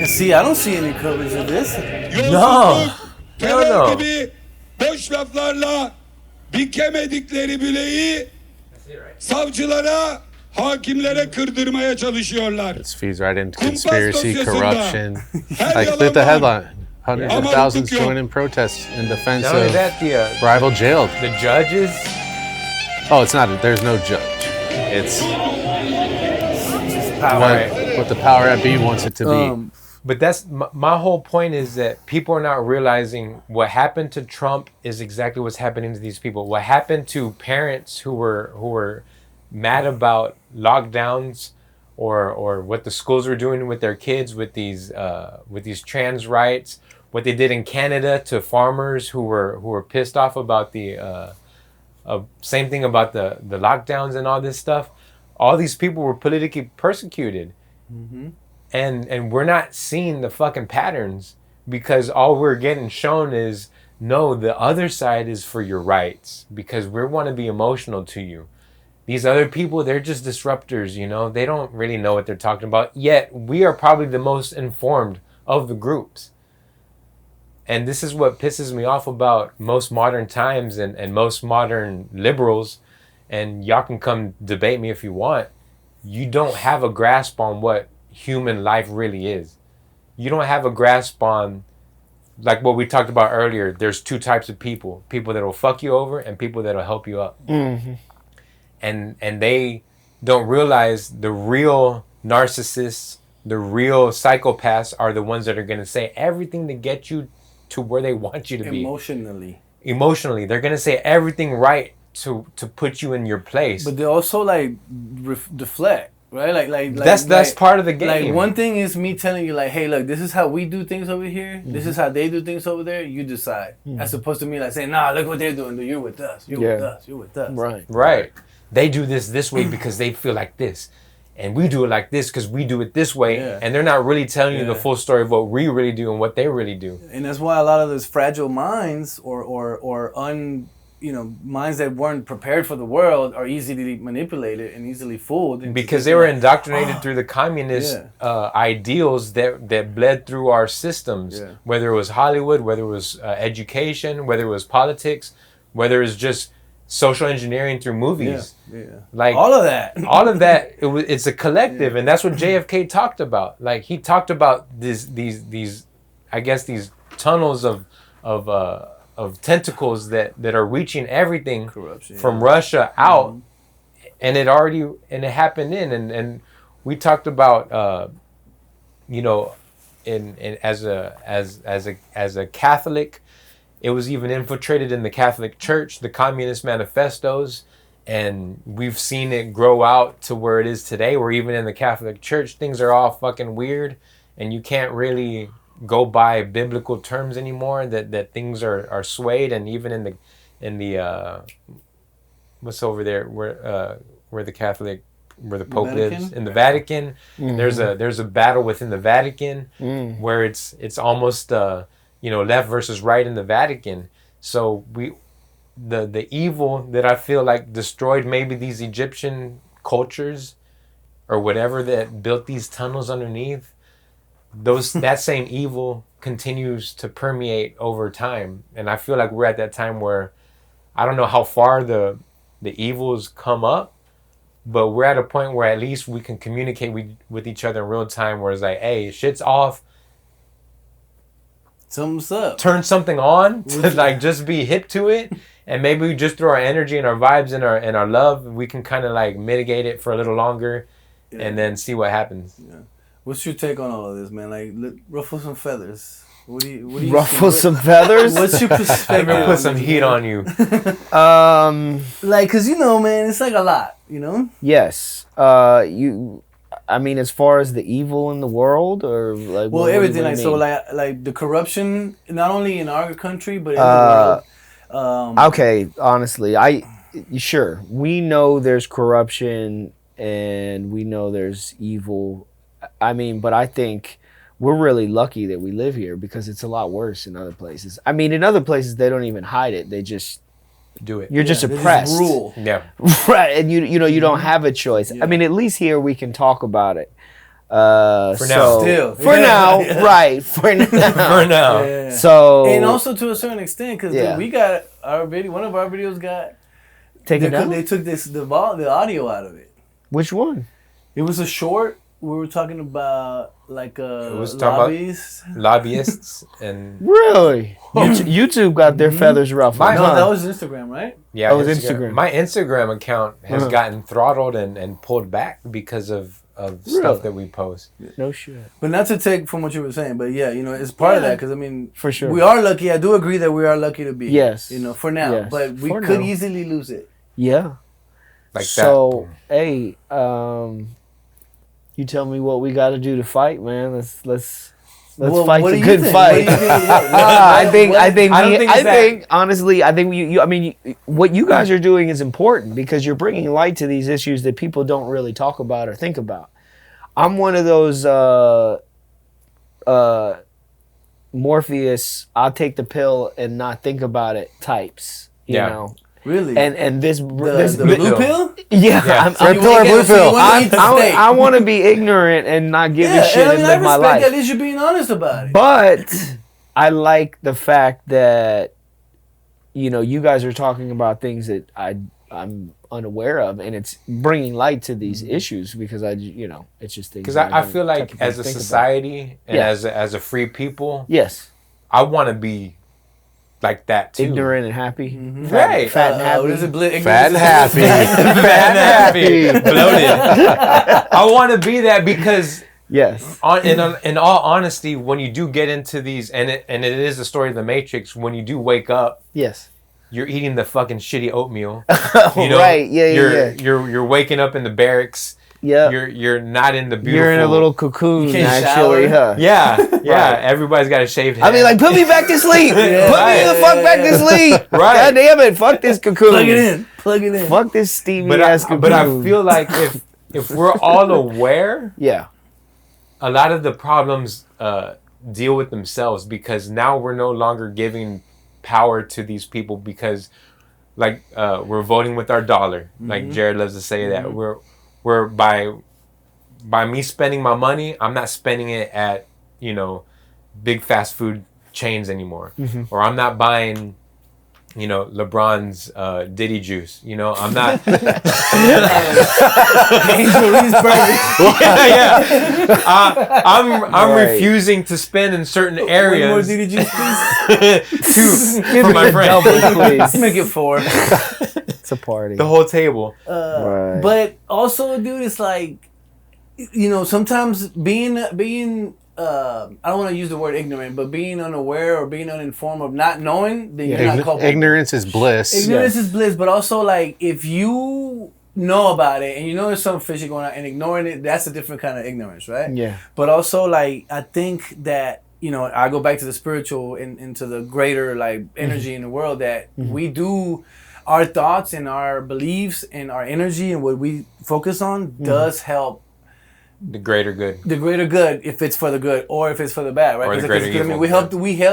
See, I don't see any coverage of this. Terör gibi boş laflarla bükemedikleri bileği savcılara, hakimlere kırdırmaya çalışıyorlar. It feeds right into conspiracy, corruption. Like look at the headline. Hundreds of thousands join in protests in defense of rival jail. The judges? Oh, it's not. There's no judge. It's power. What the power at B wants it to be. But that's my whole point is that people are not realizing what happened to Trump is exactly what's happening to these people. What happened to parents who were mad about lockdowns or what the schools were doing with their kids with these trans rights, what they did in Canada to farmers who were pissed off about the same thing about the lockdowns and all this stuff. All these people were politically persecuted. Mm-hmm. And we're not seeing the fucking patterns because all we're getting shown is, no, the other side is for your rights because we want to be emotional to you. These other people, they're just disruptors, you know? They don't really know what they're talking about. Yet, we are probably the most informed of the groups. And this is what pisses me off about most modern times and most modern liberals. And y'all can come debate me if you want. You don't have a grasp on what human life really is. You don't have a grasp on, like what we talked about earlier, there's two types of people that will fuck you over and people that will help you up. Mm-hmm. And they don't realize the real narcissists, the real psychopaths are the ones that are going to say everything to get you to where they want you to be. Emotionally. They're going to say everything right to put you in your place. But they also like deflect. Right, like that's part of the game. Like one thing is me telling you, like, hey, look, this is how we do things over here. Mm-hmm. This is how they do things over there. You decide, as opposed to me like saying, nah, look what they're doing. You're with us. You're with us. You're with us. Right. They do this way because they feel like this, and we do it like this because we do it this way. Yeah. And they're not really telling you the full story of what we really do and what they really do. And that's why a lot of those fragile minds or minds that weren't prepared for the world are easily manipulated and easily fooled. Because they were indoctrinated through the communist ideals that bled through our systems, whether it was Hollywood, whether it was education, whether it was politics, whether it was just social engineering through movies. Like all of that. It's a collective, and that's what JFK talked about. Like he talked about these I guess these tunnels of tentacles that are reaching everything from Russia out, and it happened and we talked about as a Catholic, it was even infiltrated in the Catholic Church, the Communist manifestos, and we've seen it grow out to where it is today, where even in the Catholic Church things are all fucking weird, and you can't really go by biblical terms anymore, that things are swayed. And even in the what's over there where the Pope lives, in the Vatican, there's a battle within the Vatican where it's almost left versus right in the Vatican. So the evil that I feel like destroyed maybe these Egyptian cultures or whatever that built these tunnels underneath, that same evil continues to permeate over time. And I feel like we're at that time where I don't know how far the evils come up, but we're at a point where at least we can communicate with each other in real time, where it's like, hey, shit's off. Something's up. Turn something on to like just be hip to it. And maybe we just throw our energy and our vibes and our love, we can kind of like mitigate it for a little longer and then see what happens. Yeah. What's your take on all of this, man? Like, ruffle some feathers. What do you ruffle some feathers? What's your perspective? Put some heat on you. Like, cause man, it's like a lot, Yes. I mean, as far as the evil in the world, or like, well, everything. Like, so like the corruption, not only in our country but in the world. Okay, honestly, sure, we know there's corruption and we know there's evil. I mean, but I think we're really lucky that we live here, because it's a lot worse in other places. I mean, in other places they don't even hide it; they just do it. You're just oppressed. Just rule. Yeah. Right, and you don't have a choice. Yeah. I mean, at least here we can talk about it. For now. Still. For now, right. For now. For now. Yeah. So. And also to a certain extent, because we got our video, one of our videos got taken down. They took the audio out of it. Which one? It was a short. We were talking about like lobbyists. Lobbyists and really YouTube got their feathers ruffled. No, that was Instagram, right? Yeah, that was Instagram. My Instagram account has gotten throttled and pulled back because of stuff that we post. No shit. But not to take from what you were saying, but yeah, it's part of that because I mean, for sure, we are lucky. I do agree that we are lucky to be. Yes. For now, yes. but we for could now. easily lose it. Yeah. Like so, that. Hey, you tell me what we got to do to fight, man. Let's fight the good fight. I think honestly, I think what you guys are doing is important because you're bringing light to these issues that people don't really talk about or think about. I'm one of those Morpheus, I'll take the pill and not think about it types, you know. Really? And this the blue pill? Yeah. Red pill or blue pill? I want to be ignorant and not give a shit and live my life. At least you're being honest about it. But I like the fact that, you guys are talking about things that I'm unaware of, and it's bringing light to these issues because it's just things. Because I feel like as a society and as a free people, yes, I want to be like that too. Ignorant and happy. Mm-hmm. Right. Fat and happy. Fat and happy. Fat and happy. Bloated. I want to be that because yes. In all honesty, when you do get into these, and it is the story of the Matrix, when you do wake up, yes, you're eating the fucking shitty oatmeal. Right. Yeah. You're waking up in the barracks. Yeah. You're not in the beautiful. You're in a little cocoon, actually. Huh? Yeah. Everybody's got a shaved head. I mean, like, put me back to sleep. Put me the fuck back to sleep. Right. God damn it. Fuck this cocoon. Plug it in. Fuck this Stevie ass cocoon. But I feel like if we're all aware, a lot of the problems deal with themselves because now we're no longer giving power to these people because, like, we're voting with our dollar. Mm-hmm. Like Jared loves to say that we're by me spending my money, I'm not spending it at big fast food chains anymore, or I'm not buying LeBron's Diddy juice. I'm not. I'm refusing to spend in certain areas. One more Diddy juice, please. 2 for my friend. Let's make it 4. It's a party. The whole table. Right. But also, dude, it's like, sometimes being I don't want to use the word ignorant, but being unaware or being uninformed of not knowing, then you're not culpable. Ignorance is bliss. Ignorance is bliss, but also, like, if you know about it and there's something fishy going on and ignoring it, that's a different kind of ignorance, right? Yeah. But also, like, I think that, I go back to the spiritual and into the greater, like, energy in the world that we do. Our thoughts and our beliefs and our energy and what we focus on does help the greater good. The greater good, if it's for the good or if it's for the bad, right? Or the greater evil.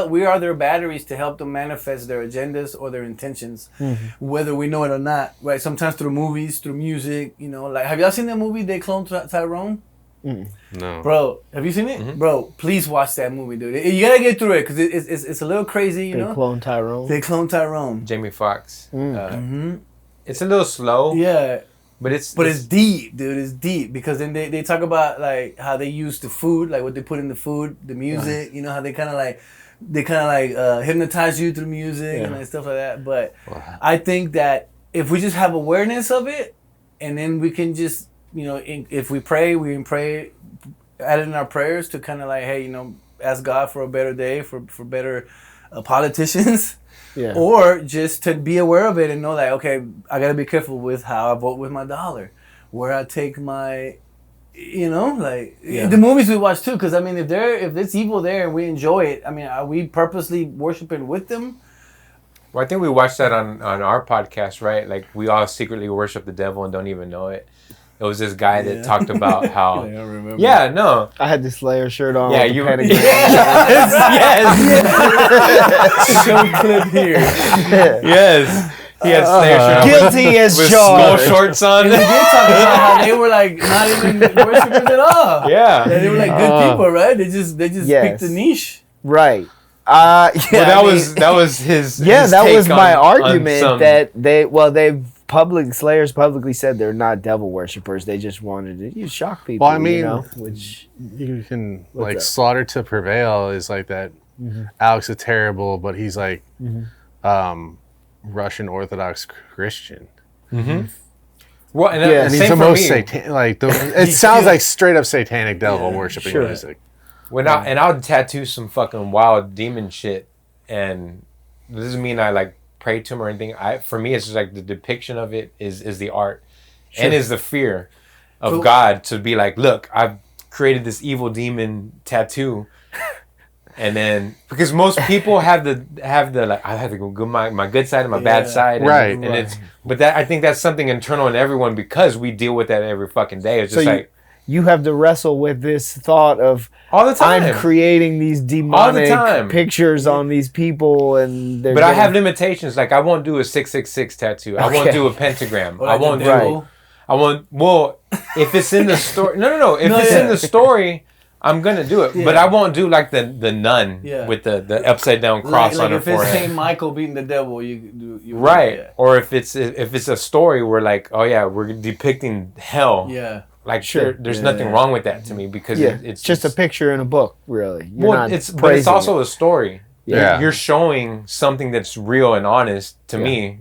We are their batteries to help them manifest their agendas or their intentions, whether we know it or not, right? Sometimes through movies, through music, like, have y'all seen that movie, They Cloned Tyrone? No. Bro, have you seen it? Bro, please watch that movie, dude. You gotta get through it because it's a little crazy, They Cloned Tyrone. They Cloned Tyrone. Jamie Foxx. It's a little slow. Yeah. But it's deep, dude. It's deep because then they talk about, like, how they use the food, like what they put in the food, the music. How they kind of hypnotize you through music and like stuff like that. But I think that if we just have awareness of it, and then we can just if we pray, add it in our prayers to kind of like, hey, ask God for a better day, for better politicians. Yeah. Or just to be aware of it and know that, okay, I got to be careful with how I vote with my dollar, where I take my, the movies we watch too. Because, I mean, if it's evil there and we enjoy it, I mean, are we purposely worshiping with them? Well, I think we watched that on our podcast, right? Like, we all secretly worship the devil and don't even know it. It was this guy that talked about how. I remember. Yeah, no. I had the Slayer shirt on. Yeah, you. Yes. Show clip here. Yes. He had Slayer shirt on. Guilty as charged. Skull shorts on. And we did talk about how they were, like, not even worshipers at all. Yeah. They were, like, good people, right? They just picked the niche. Right. Well, that was his. Yeah, his that take was my argument some... that Slayers publicly said they're not devil worshippers. They just wanted to shock people. Well, I mean, which you can Slaughter to Prevail is like that. Alex is terrible, but he's like Russian Orthodox Christian. Well, and, and he's same the for most me. satanic. It sounds like straight up satanic devil worshiping music. When I would tattoo some fucking wild demon shit, and this doesn't mean I like pray to him or anything. For me, it's just like the depiction of it is the art, and is the fear of God to be like, look, I've created this evil demon tattoo. And then, because most people have the like, I have to go my good side and my bad side, and it's, but that I think that's something internal in everyone because we deal with that every fucking day. It's just like you have to wrestle with this thought of all the time. I'm creating these demonic pictures on these people, and but I have limitations. Like I won't do a 666 tattoo. I won't do a pentagram. I won't do. I won't. Well, if it's in the story, no. If it's in the story. I'm gonna do it, but I won't do like the nun with the upside down cross on her forehead. If it's Saint Michael beating the devil, you right? Or if it's a story where like, oh yeah, we're depicting hell. Yeah, like there's nothing wrong with that to me because it's just a picture in a book, really. But it's also a story. Yeah, you're showing something that's real and honest to me.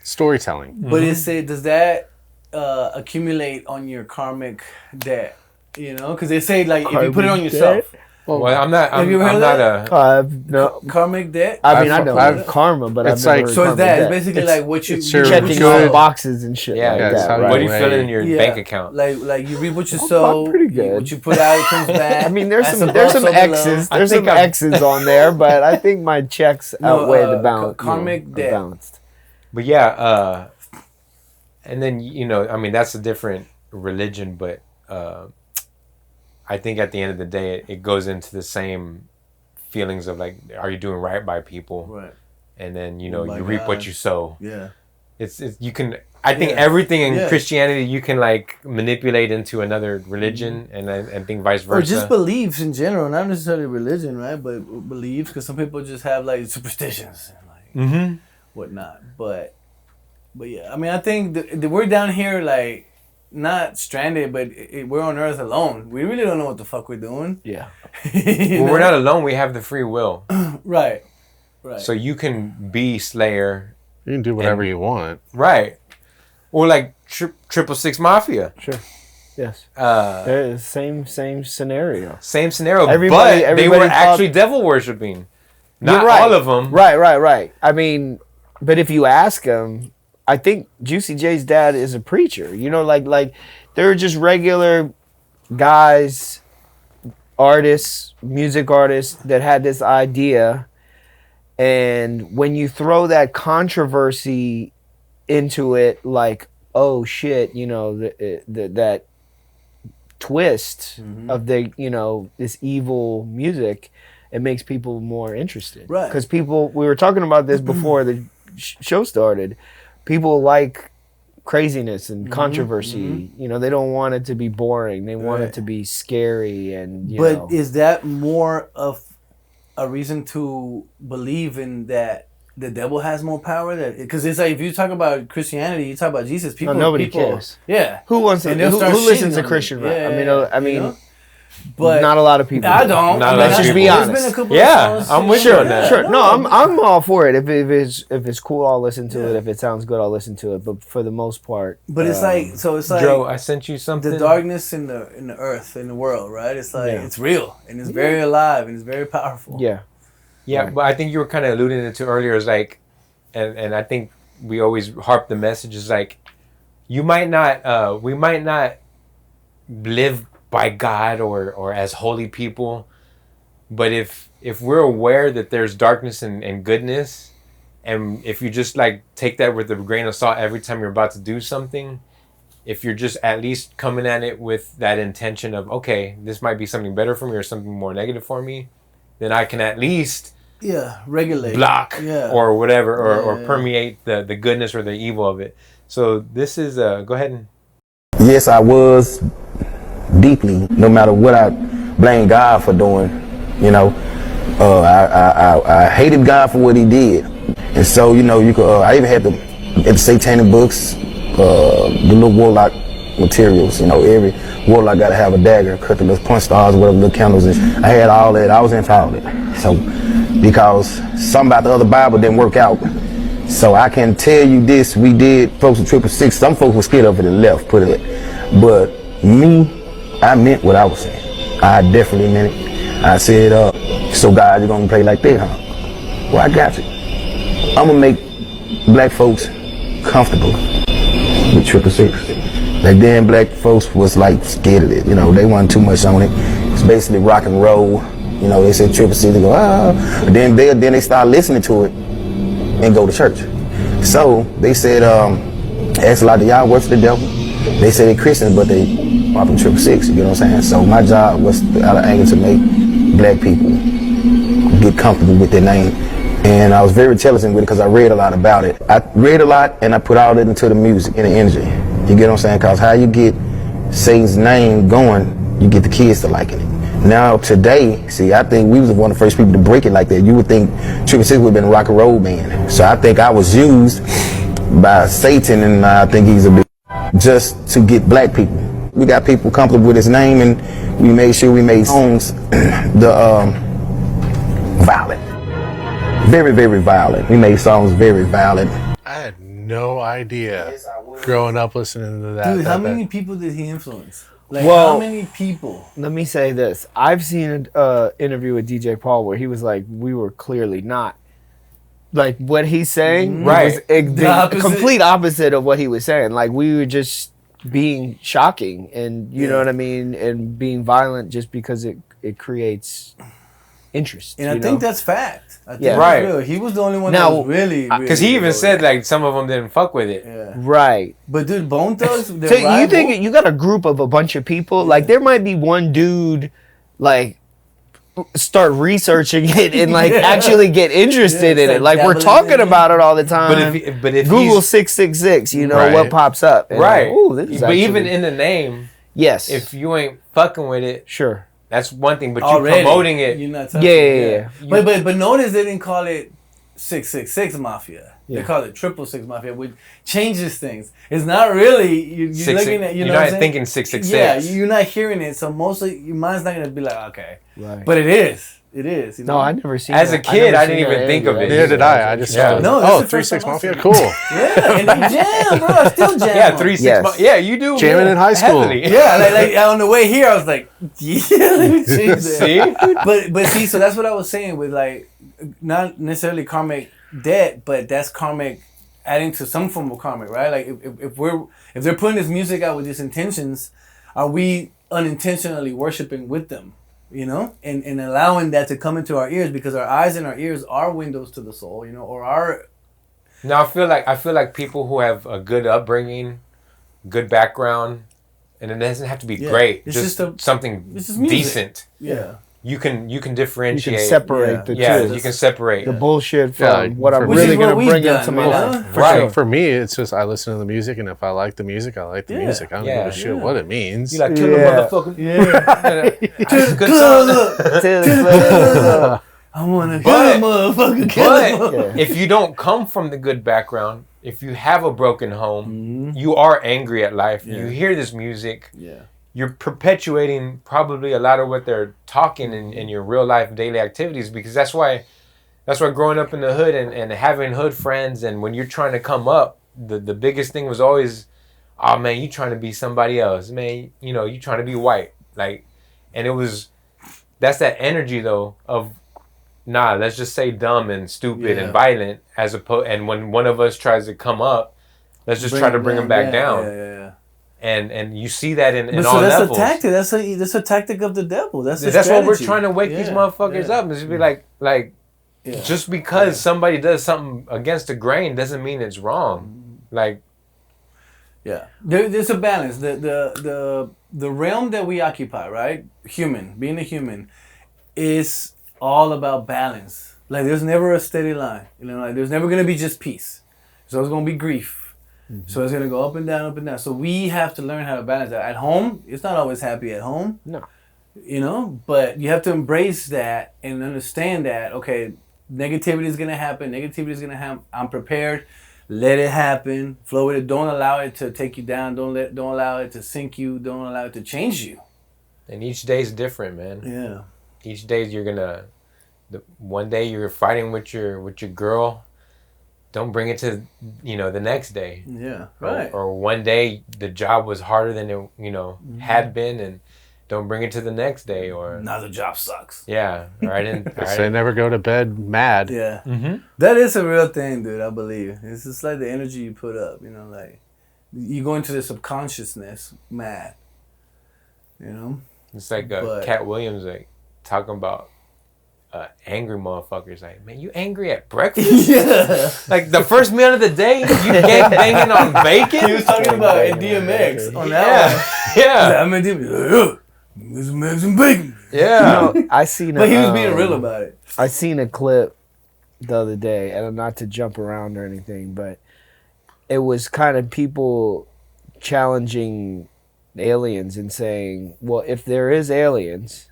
Storytelling. But does that accumulate on your karmic debt? You know, because they say like if you put it on yourself. Well, I'm not. Have you heard of that? No. Karmic debt. I mean, I know karma, but it's I've never like heard it's that. It's basically like what you checking all boxes and shit. Yeah, like that, right? What do you fill in your bank account? Like you reap what you sow. Pretty good. What you put out it comes back. I mean, there's some X's. There's some X's on there, but I think my checks outweigh the balance. Karmic debt. Balanced. But yeah, and then I mean that's a different religion, but. I think at the end of the day, it goes into the same feelings of like, are you doing right by people? Right. And then you reap what you sow. Yeah. It's you can. I think everything in Christianity you can like manipulate into another religion, and think vice versa. Or just beliefs in general, not necessarily religion, right? But beliefs, because some people just have like superstitions and like whatnot. But yeah, I mean, I think we're down here like. Not stranded, but we're on Earth alone. We really don't know what the fuck we're doing. Yeah. We're not alone. We have the free will. Right. So you can be Slayer. You can do whatever you want. Right. Or like 666 Mafia. Sure. Yes. Same scenario. Same scenario. Everybody they were actually devil worshipping. Not all of them. Right. I mean, but if you ask them. I think Juicy J's dad is a preacher. You know, like they're just regular guys, artists, music artists that had this idea. And when you throw that controversy into it, like, oh shit, that twist of this evil music, it makes people more interested. Right. Because we were talking about this before the show started. People like craziness and controversy. They don't want it to be boring. They want it to be scary and. But is that more of a reason to believe in that the devil has more power? Because it's like if you talk about Christianity, you talk about Jesus. Nobody cares. Yeah. Who wants to? Who listens to Christian rap? I mean. But not a lot of people. I don't. Let's just be honest. I'm with you on that. Sure. No, I'm all for it. If it's cool, I'll listen to it. If it sounds good, I'll listen to it. But for the most part. But it's like Joe, I sent you something. The darkness in the earth, in the world, right? It's like it's real and it's very alive and it's very powerful. Yeah. Yeah, but I think you were kind of alluding to earlier is like, and I think we always harp the message is like, we might not live by God or as holy people, but if we're aware that there's darkness and goodness, and if you just like take that with a grain of salt every time you're about to do something, if you're just at least coming at it with that intention of, okay, this might be something better for me or something more negative for me, then I can at least regulate, block or whatever, or permeate the goodness or the evil of it. So this is go ahead and. Yes, I was deeply, no matter what I blame God for doing, I hated God for what he did. And so, you could, I even had the satanic books, the little warlock materials, every warlock got to have a dagger, cut the little punch stars, whatever, little candles. And I had all that. I was into all that. So, because something about the other Bible didn't work out, So I can tell you this, we did folks with 666. Some folks were scared of it and left, put it. But me, I meant what I was saying. I definitely meant it. I said, so God, you're gonna play like that, huh? Well, I got you. I'm gonna make black folks comfortable with 666. Like then black folks was like scared of it. You know, they wasn't too much on it. It's basically rock and roll. You know, they said 666, they go, ah. But then they start listening to it and go to church. So they said, asked a lot of y'all work for the devil. They say they're Christians, but they are from 666, you know what I'm saying? So my job was out of anger to make black people get comfortable with their name. And I was very intelligent with it because I read a lot about it. I read a lot and I put all that into the music and the energy. You get what I'm saying? Because how you get Satan's name going, you get the kids to liking it. Now today, see, I think we was one of the first people to break it like that. You would think 666 would have been a rock and roll band. So I think I was used by Satan, and I think he's a bit just to get black people. We got people comfortable with his name, and we made sure we made songs violent. Very, very violent. We made songs very violent. I had no idea growing up listening to that. Dude, how many people did he influence? Like, Well, how many people? Let me say this. I've seen an interview with DJ Paul where he was like, we were clearly not. Like, what he's saying was the complete opposite of what he was saying. Like, we were just being shocking and, you know what I mean, and being violent just because it creates interest. And I think that's fact. I think right. Real. He was the only one that was really because he even said like some of them didn't fuck with it. Yeah. Right. But dude, Bone Thugs. So you think you got a group of a bunch of people? Like there might be one dude, like start researching it and like actually get interested in it. Like we're talking about it all the time. But if Google 666, you know what pops up. And right. Like, ooh, this is but actually... even in the name, yes. If you ain't fucking with it, sure. That's one thing, but Already, you're promoting it. You're not yeah. But notice they didn't call it 666 Mafia. They call it 666 Mafia, which changes things. It's not really you're looking at. You're not thinking 666. Yeah, you're not hearing it, so mostly your mind's not gonna be like okay. Right. But it is. It is. You know? No, I never seen. As a kid, I didn't even think of it. Neither did I. I just thought, no, 3-6 Mafia, cool. Yeah, and they jam, bro. I still jam. Yeah, 3-6 Mafia. Yeah, you do. Jamming in high school. Heavily. Yeah, like on the way here, I was like, yeah, let me change that. See? But see, so that's what I was saying with like, not necessarily karmic debt, but that's karmic adding to some form of karmic, right? Like if they're putting this music out with these intentions, are we unintentionally worshiping with them? You know, and allowing that to come into our ears because our eyes and our ears are windows to the soul, you know, or our. Now I feel like people who have a good upbringing, good background, and it doesn't have to be great. It's just something it's just decent. Yeah. You can differentiate. You can separate the two. Yeah, you can separate the bullshit from what I'm really going to bring into my life. Right. For me, it's just I listen to the music, and if I like the music, I like the music. I don't give a shit what it means. You like kill the motherfucker. Good song. I want to kill a motherfucker. But if you don't come from the good background, if you have a broken home, you are angry at life. You hear this music. Yeah. You're perpetuating probably a lot of what they're talking in your real life daily activities because that's why growing up in the hood and having hood friends and when you're trying to come up, the biggest thing was always, oh man, you trying to be somebody else, man, you know, you trying to be white, like, and that's that energy though of, nah, let's just say dumb and stupid and violent as opposed, and when one of us tries to come up, let's just try to bring them back down. Yeah. And you see that in but all levels. That's a tactic. That's a tactic of the devil. That's what we're trying to wake these motherfuckers up. Is to be like just because somebody does something against the grain doesn't mean it's wrong. Like, there's a balance. The realm that we occupy, right? Being a human, is all about balance. Like there's never a steady line. You know, like there's never gonna be just peace. There's always gonna be grief. So it's going to go up and down, up and down. So we have to learn how to balance that. At home, it's not always happy at home. No. You know, but you have to embrace that and understand that, okay, negativity is going to happen. Negativity is going to happen. I'm prepared. Let it happen. Flow with it. Don't allow it to take you down. Don't allow it to sink you. Don't allow it to change you. And each day is different, man. Yeah. Each day you're going to, one day you're fighting with your girl. don't bring it to, the next day. Yeah, right. Or one day the job was harder than it, had been, and don't bring it to the next day. Or now the job sucks. Yeah, or I didn't. They never go to bed mad. Yeah, That is a real thing, dude. I believe it's just like the energy you put up. Like you go into the subconsciousness mad. It's like Cat Williams talking about angry motherfuckers. Like, man, you angry at breakfast? Yeah. Like the first meal of the day, you gangbanging on bacon? He was talking about DMX on that one. Yeah. I'm in DMX. Some eggs and bacon. Yeah. I seen. But he was being real about it. I seen a clip the other day, and not to jump around or anything, but it was kind of people challenging aliens and saying, well, if there is aliens,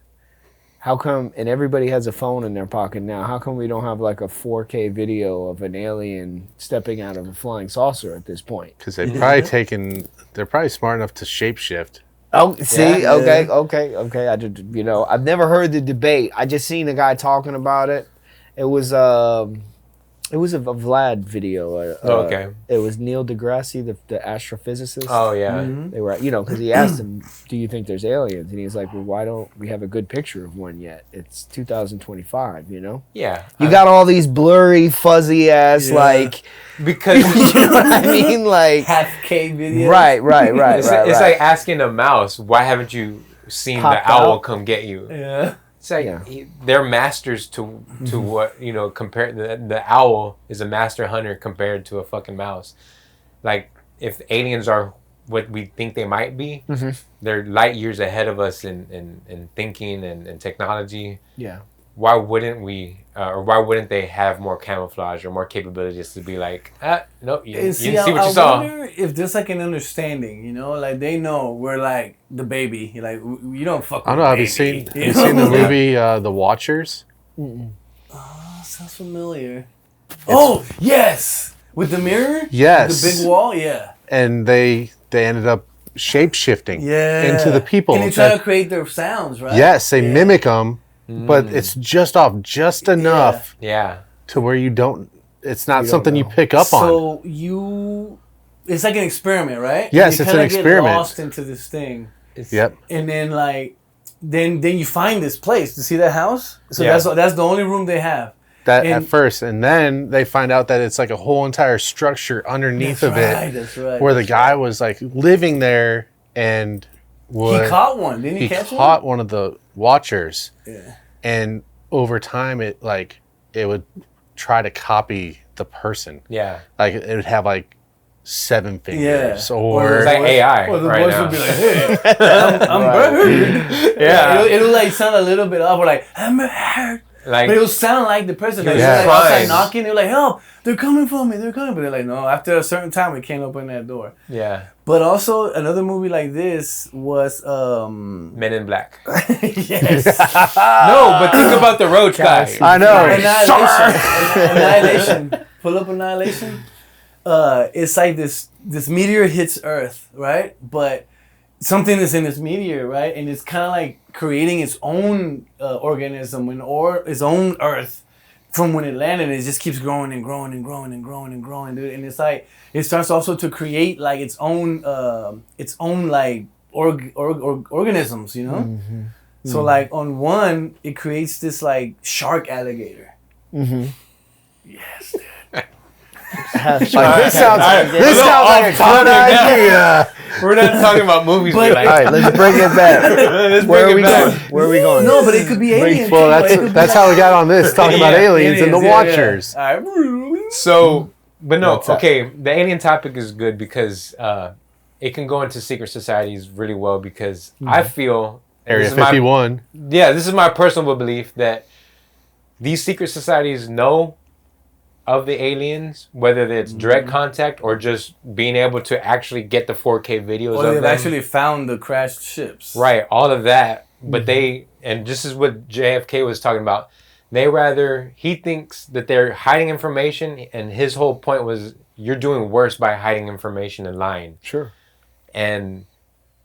how come, and everybody has a phone in their pocket now, how come we don't have like a 4K video of an alien stepping out of a flying saucer at this point? Because they're probably smart enough to shapeshift. Oh, see, okay. I just, I've never heard the debate. I just seen a guy talking about it. It was a Vlad video. Okay. It was Neil deGrasse, the astrophysicist. Oh yeah. They were, because he asked him, "Do you think there's aliens?" And he was like, "Well, why don't we have a good picture of one yet? It's 2025, Yeah. You got all these blurry, fuzzy ass because you know what I mean, like half K videos. Right. It's like asking a mouse, why haven't you seen Popped the owl out. come get you? Yeah. It's like they're masters to what, compared the owl is a master hunter compared to a fucking mouse. Like if aliens are what we think they might be, they're light years ahead of us in thinking and technology. Yeah. Why wouldn't we, or why wouldn't they have more camouflage or more capabilities to be like, no, you didn't see what you saw. I wonder if there's like an understanding, like they know we're like the baby. Like you don't fuck with I don't know. Have you seen the movie The Watchers? Oh, sounds familiar. Oh yes, with the mirror. Yes. The big wall. Yeah. And they ended up shape-shifting into the people. And they try to create their sounds, right? Yes, they mimic them. But it's just off just enough to where you don't, it's not something you pick up on. So it's like an experiment, right? Yes, it's an experiment. Get lost into this thing. Yep. And then then you find this place. To see that house? So that's the only room they have. At first, and then they find out that it's like a whole entire structure underneath of it. That's right. Where the guy was like living there and he caught one. Didn't he catch one? He caught one of the watchers. Yeah. And over time, it would try to copy the person. Yeah. Like it would have 7 fingers, or it's like AI. Or the right voice now. would be like, "Hey, I'm Bird." Yeah. It'll sound a little bit off. We're like, "I'm Bird." But it'll sound like the person that's outside knocking. They're like, "Help! They're coming for me! They're coming!" But they're like, "No." After a certain time, we can't open that door. Yeah. But also another movie like this was Men in Black. Yes. No, but think about the roach guy. I know. Annihilation. Pull up Annihilation. It's like this meteor hits Earth, right? But something is in this meteor, right? And it's kind of like creating its own organism or its own Earth from when it landed. And it just keeps growing and growing and growing and growing and growing, dude. And it's like it starts also to create like its own like organisms, Mm-hmm. So like on one, it creates this like shark alligator. Mm-hmm. Yes, dude. this sounds like a good idea. We're not talking about movies. All right, let's bring it back. Where are we going? No, but it could be aliens. Well, that's how we got on this, talking about aliens and the Watchers. Yeah. So, but no, okay. The alien topic is good because it can go into secret societies really well because I feel Area 51. This is my personal belief that these secret societies know of the aliens, whether it's direct contact or just being able to actually get the 4K videos of them. They've actually found the crashed ships. Right, all of that. But and this is what JFK was talking about. He thinks that they're hiding information, and his whole point was, you're doing worse by hiding information and lying. Sure. And,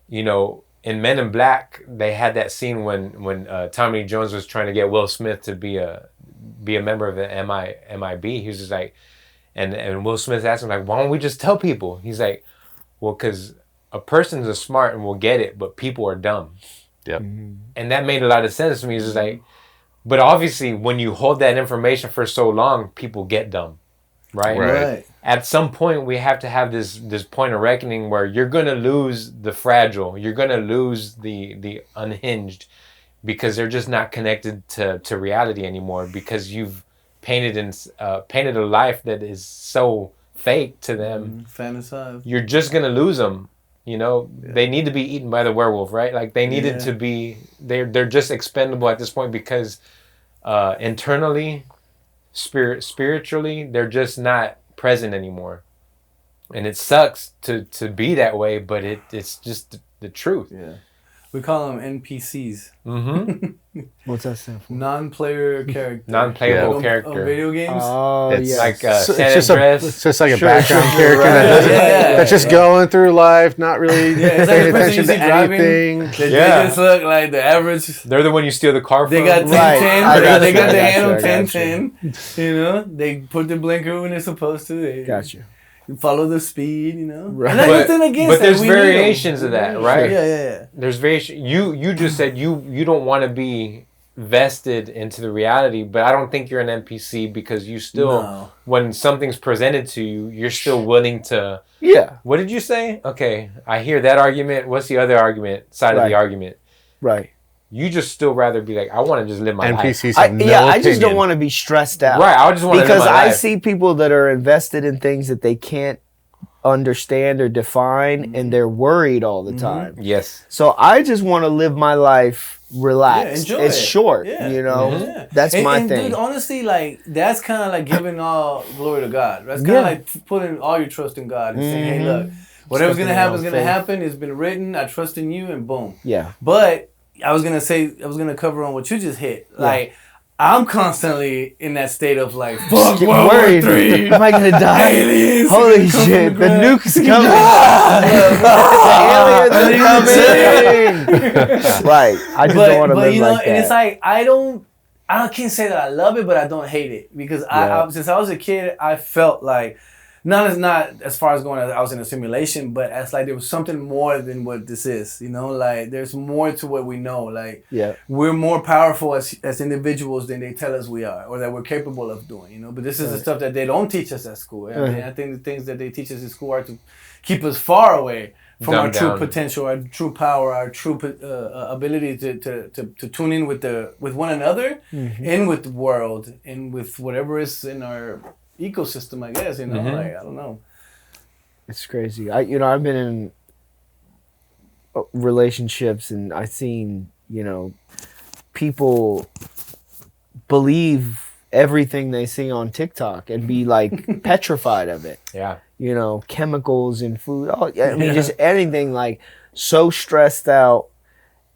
in Men in Black, they had that scene when Tommy Lee Jones was trying to get Will Smith to be a member of the MIB. He was just like, And Will Smith asked him, like, why don't we just tell people? He's like, well, because a person's smart and will get it, but people are dumb. Yep. And that made a lot of sense to me. It's just like, but obviously when you hold that information for so long, people get dumb, right? At some point, we have to have this point of reckoning where you're going to lose the fragile. You're going to lose the unhinged because they're just not connected to reality anymore because you've painted a life that is so fake to them. Fantasize. You're just going to lose them. You know, they need to be eaten by the werewolf, right? Like they needed to be, they're just expendable at this point because internally, spiritually, they're just not present anymore. And it sucks to be that way, but it's just the truth. Yeah. We call them NPCs. What's that stand for? Non-player character. Non-playable character. On video games. Oh, It's like it's just like a background character that's just going through life, not really paying attention to anything. They just look like the average. They're the one you steal the car from. They got 10-10. They got the handle 10-10. You know, they put the blinker when they're supposed to. Gotcha. You follow the speed, you know. Right. But there's variations of that, right? Yeah. There's variation. You just said you don't want to be vested into the reality, but I don't think you're an NPC because you still, when something's presented to you, you're still willing to. Yeah. What did you say? Okay, I hear that argument. What's the other side of the argument? Right. You just still rather be like, I want to just live my life. NPCs have no opinion. I just don't want to be stressed out. Right, I just want to live my life. Because I see people that are invested in things that they can't understand or define, and they're worried all the time. Yes. So I just want to live my life relaxed. Enjoy it's it. short, you know. That's my thing. Dude, honestly, like that's kind of like giving all glory to God. That's kind of like putting all your trust in God and saying, "Hey, look, whatever's gonna happen is gonna happen. It's been written. I trust in you, and boom." Yeah. But I was gonna cover on what you just hit. Like, I'm constantly in that state of like, fuck, World War III. Am I gonna die? Aliens, holy shit, the nuke's coming. Aliens are coming. Right. I just don't want to live like that. And it's like, I can't say that I love it, but I don't hate it. Because I since I was a kid, I felt like, not as far as going as I was in a simulation, but as like there was something more than what this is, you know, like there's more to what we know. Like we're more powerful as individuals than they tell us we are, or that we're capable of doing, you know. But this is the stuff that they don't teach us at school. I mean, I think the things that they teach us in school are to keep us far away from our true potential, our true power, our true ability to tune in with one another, and with the world, and with whatever is in our ecosystem, I guess, you know, like, I don't know. It's crazy. I've been in relationships and I've seen, people believe everything they see on TikTok and be like petrified of it. Yeah. Chemicals in food. Oh, yeah. I mean, just anything, like so stressed out.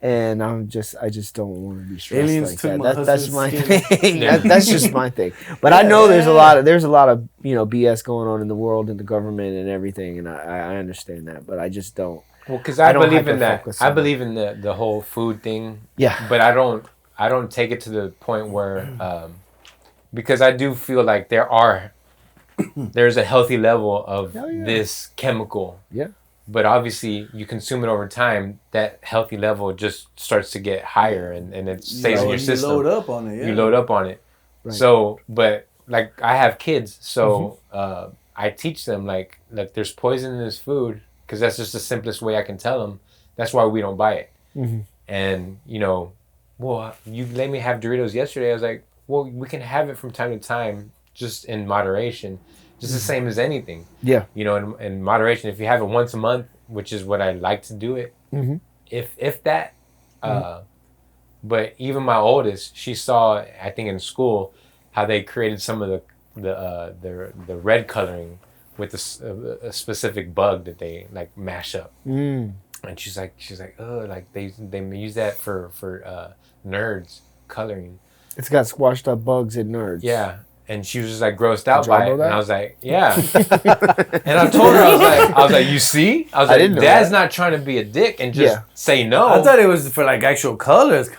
And I just don't want to be stressed Aliens like that. That's my skin. thing. That's just my thing. But I know there's a lot of BS going on in the world and the government and everything, and I understand that. But I just don't. Well, because I believe in that. I believe in the whole food thing. Yeah. But I don't take it to the point where because I do feel like there's a healthy level of this chemical. Yeah. But obviously, you consume it over time, that healthy level just starts to get higher and it stays in your system. You load up on it, You load up on it. Right. So, but like I have kids, so I teach them like there's poison in this food because that's just the simplest way I can tell them. That's why we don't buy it. And, well, you let me have Doritos yesterday. I was like, well, we can have it from time to time, just in moderation. Just the same as anything. Yeah. In moderation. If you have it once a month, which is what I like to do it, if that. But even my oldest, she saw, I think in school, how they created some of the red coloring with a specific bug that they like mash up. And she's like, oh, like they use that for nerds coloring. It's got squashed up bugs in nerds. Yeah. And she was just like grossed out by it. And I was like, yeah. And I told her, I was like, you see? I was like, Dad's not trying to be a dick and just say no. I thought it was for like actual colors.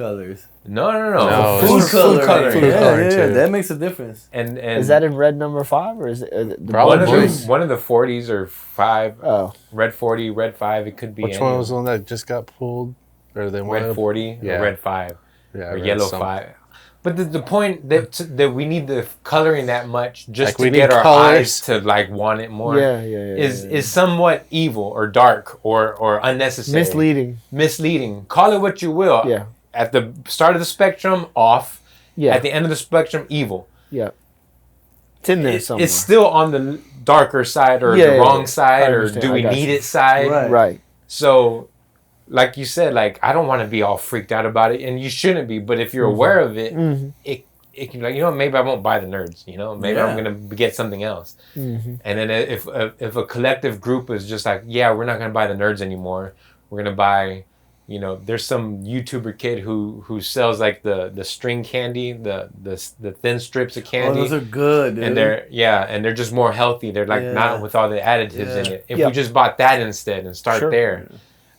No. Food coloring. too. That makes a difference. And is that in red number 5 or is it one of the 40s or 5? Oh, red 40, red 5. It could be. Which one was the one that just got pulled? Or they red 40 or red 5 or yellow 5. But the point that we need the coloring that much just to get our eyes to like want it more is somewhat evil or dark or unnecessary. Misleading. Call it what you will. Yeah. At the start of the spectrum, off. Yeah. At the end of the spectrum, evil. Yeah. It's in there somewhere. It's still on the darker side or the wrong side or do we need it side. Right. So, like you said, like I don't want to be all freaked out about it, and you shouldn't be. But if you're aware of it, it can be like, you know, maybe I won't buy the nerds. You know, maybe I'm gonna get something else. And then if a collective group is just like, yeah, we're not gonna buy the nerds anymore. We're gonna buy, you know, there's some YouTuber kid who sells like the string candy, the thin strips of candy. Oh, those are good, dude. And they're just more healthy. They're like not with all the additives in it. If we just bought that instead and start there,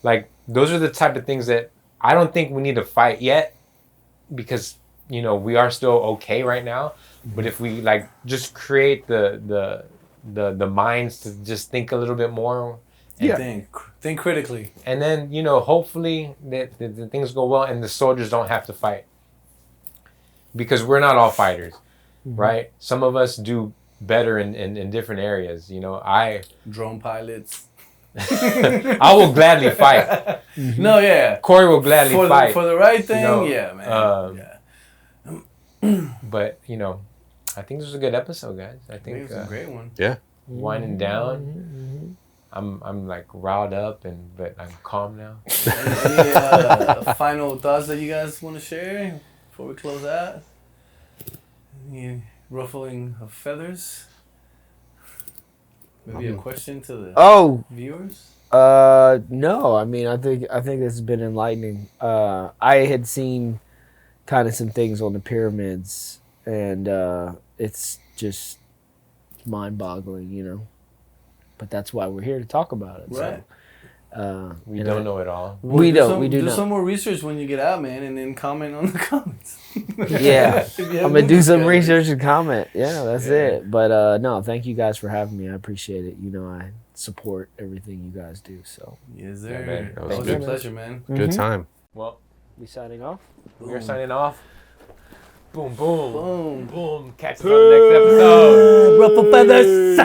like those are the type of things that I don't think we need to fight yet, because you know we are still okay right now. But if we like just create the minds to just think a little bit more. And think critically. And then, you know, hopefully that the things go well and the soldiers don't have to fight. Because we're not all fighters, right? Some of us do better in different areas. You know, drone pilots. I will gladly fight. No, yeah. Corey will gladly fight. For the right thing, you know, man. But, you know, I think this was a good episode, guys. I think it was a great one. Yeah. Winding down. I'm like riled up but I'm calm now. Any final thoughts that you guys want to share before we close out? Any ruffling of feathers? Maybe a question to the viewers? No. I mean, I think this has been enlightening. I had seen kind of some things on the pyramids, and it's just mind-boggling, you know. But that's why we're here to talk about it. Right. So, we don't know it all. We do not. Do some more research when you get out, man, and then comment on the comments. Yeah. I'm going to do some research and comment. Yeah, that's it. But no, thank you guys for having me. I appreciate it. You know, I support everything you guys do. So. Yes, sir. Yeah, man. That was a pleasure, man. Good time. Well, we signing off? We are signing off. Boom, boom. Boom. Boom. Catch us on the next episode. Ruffled Feathers.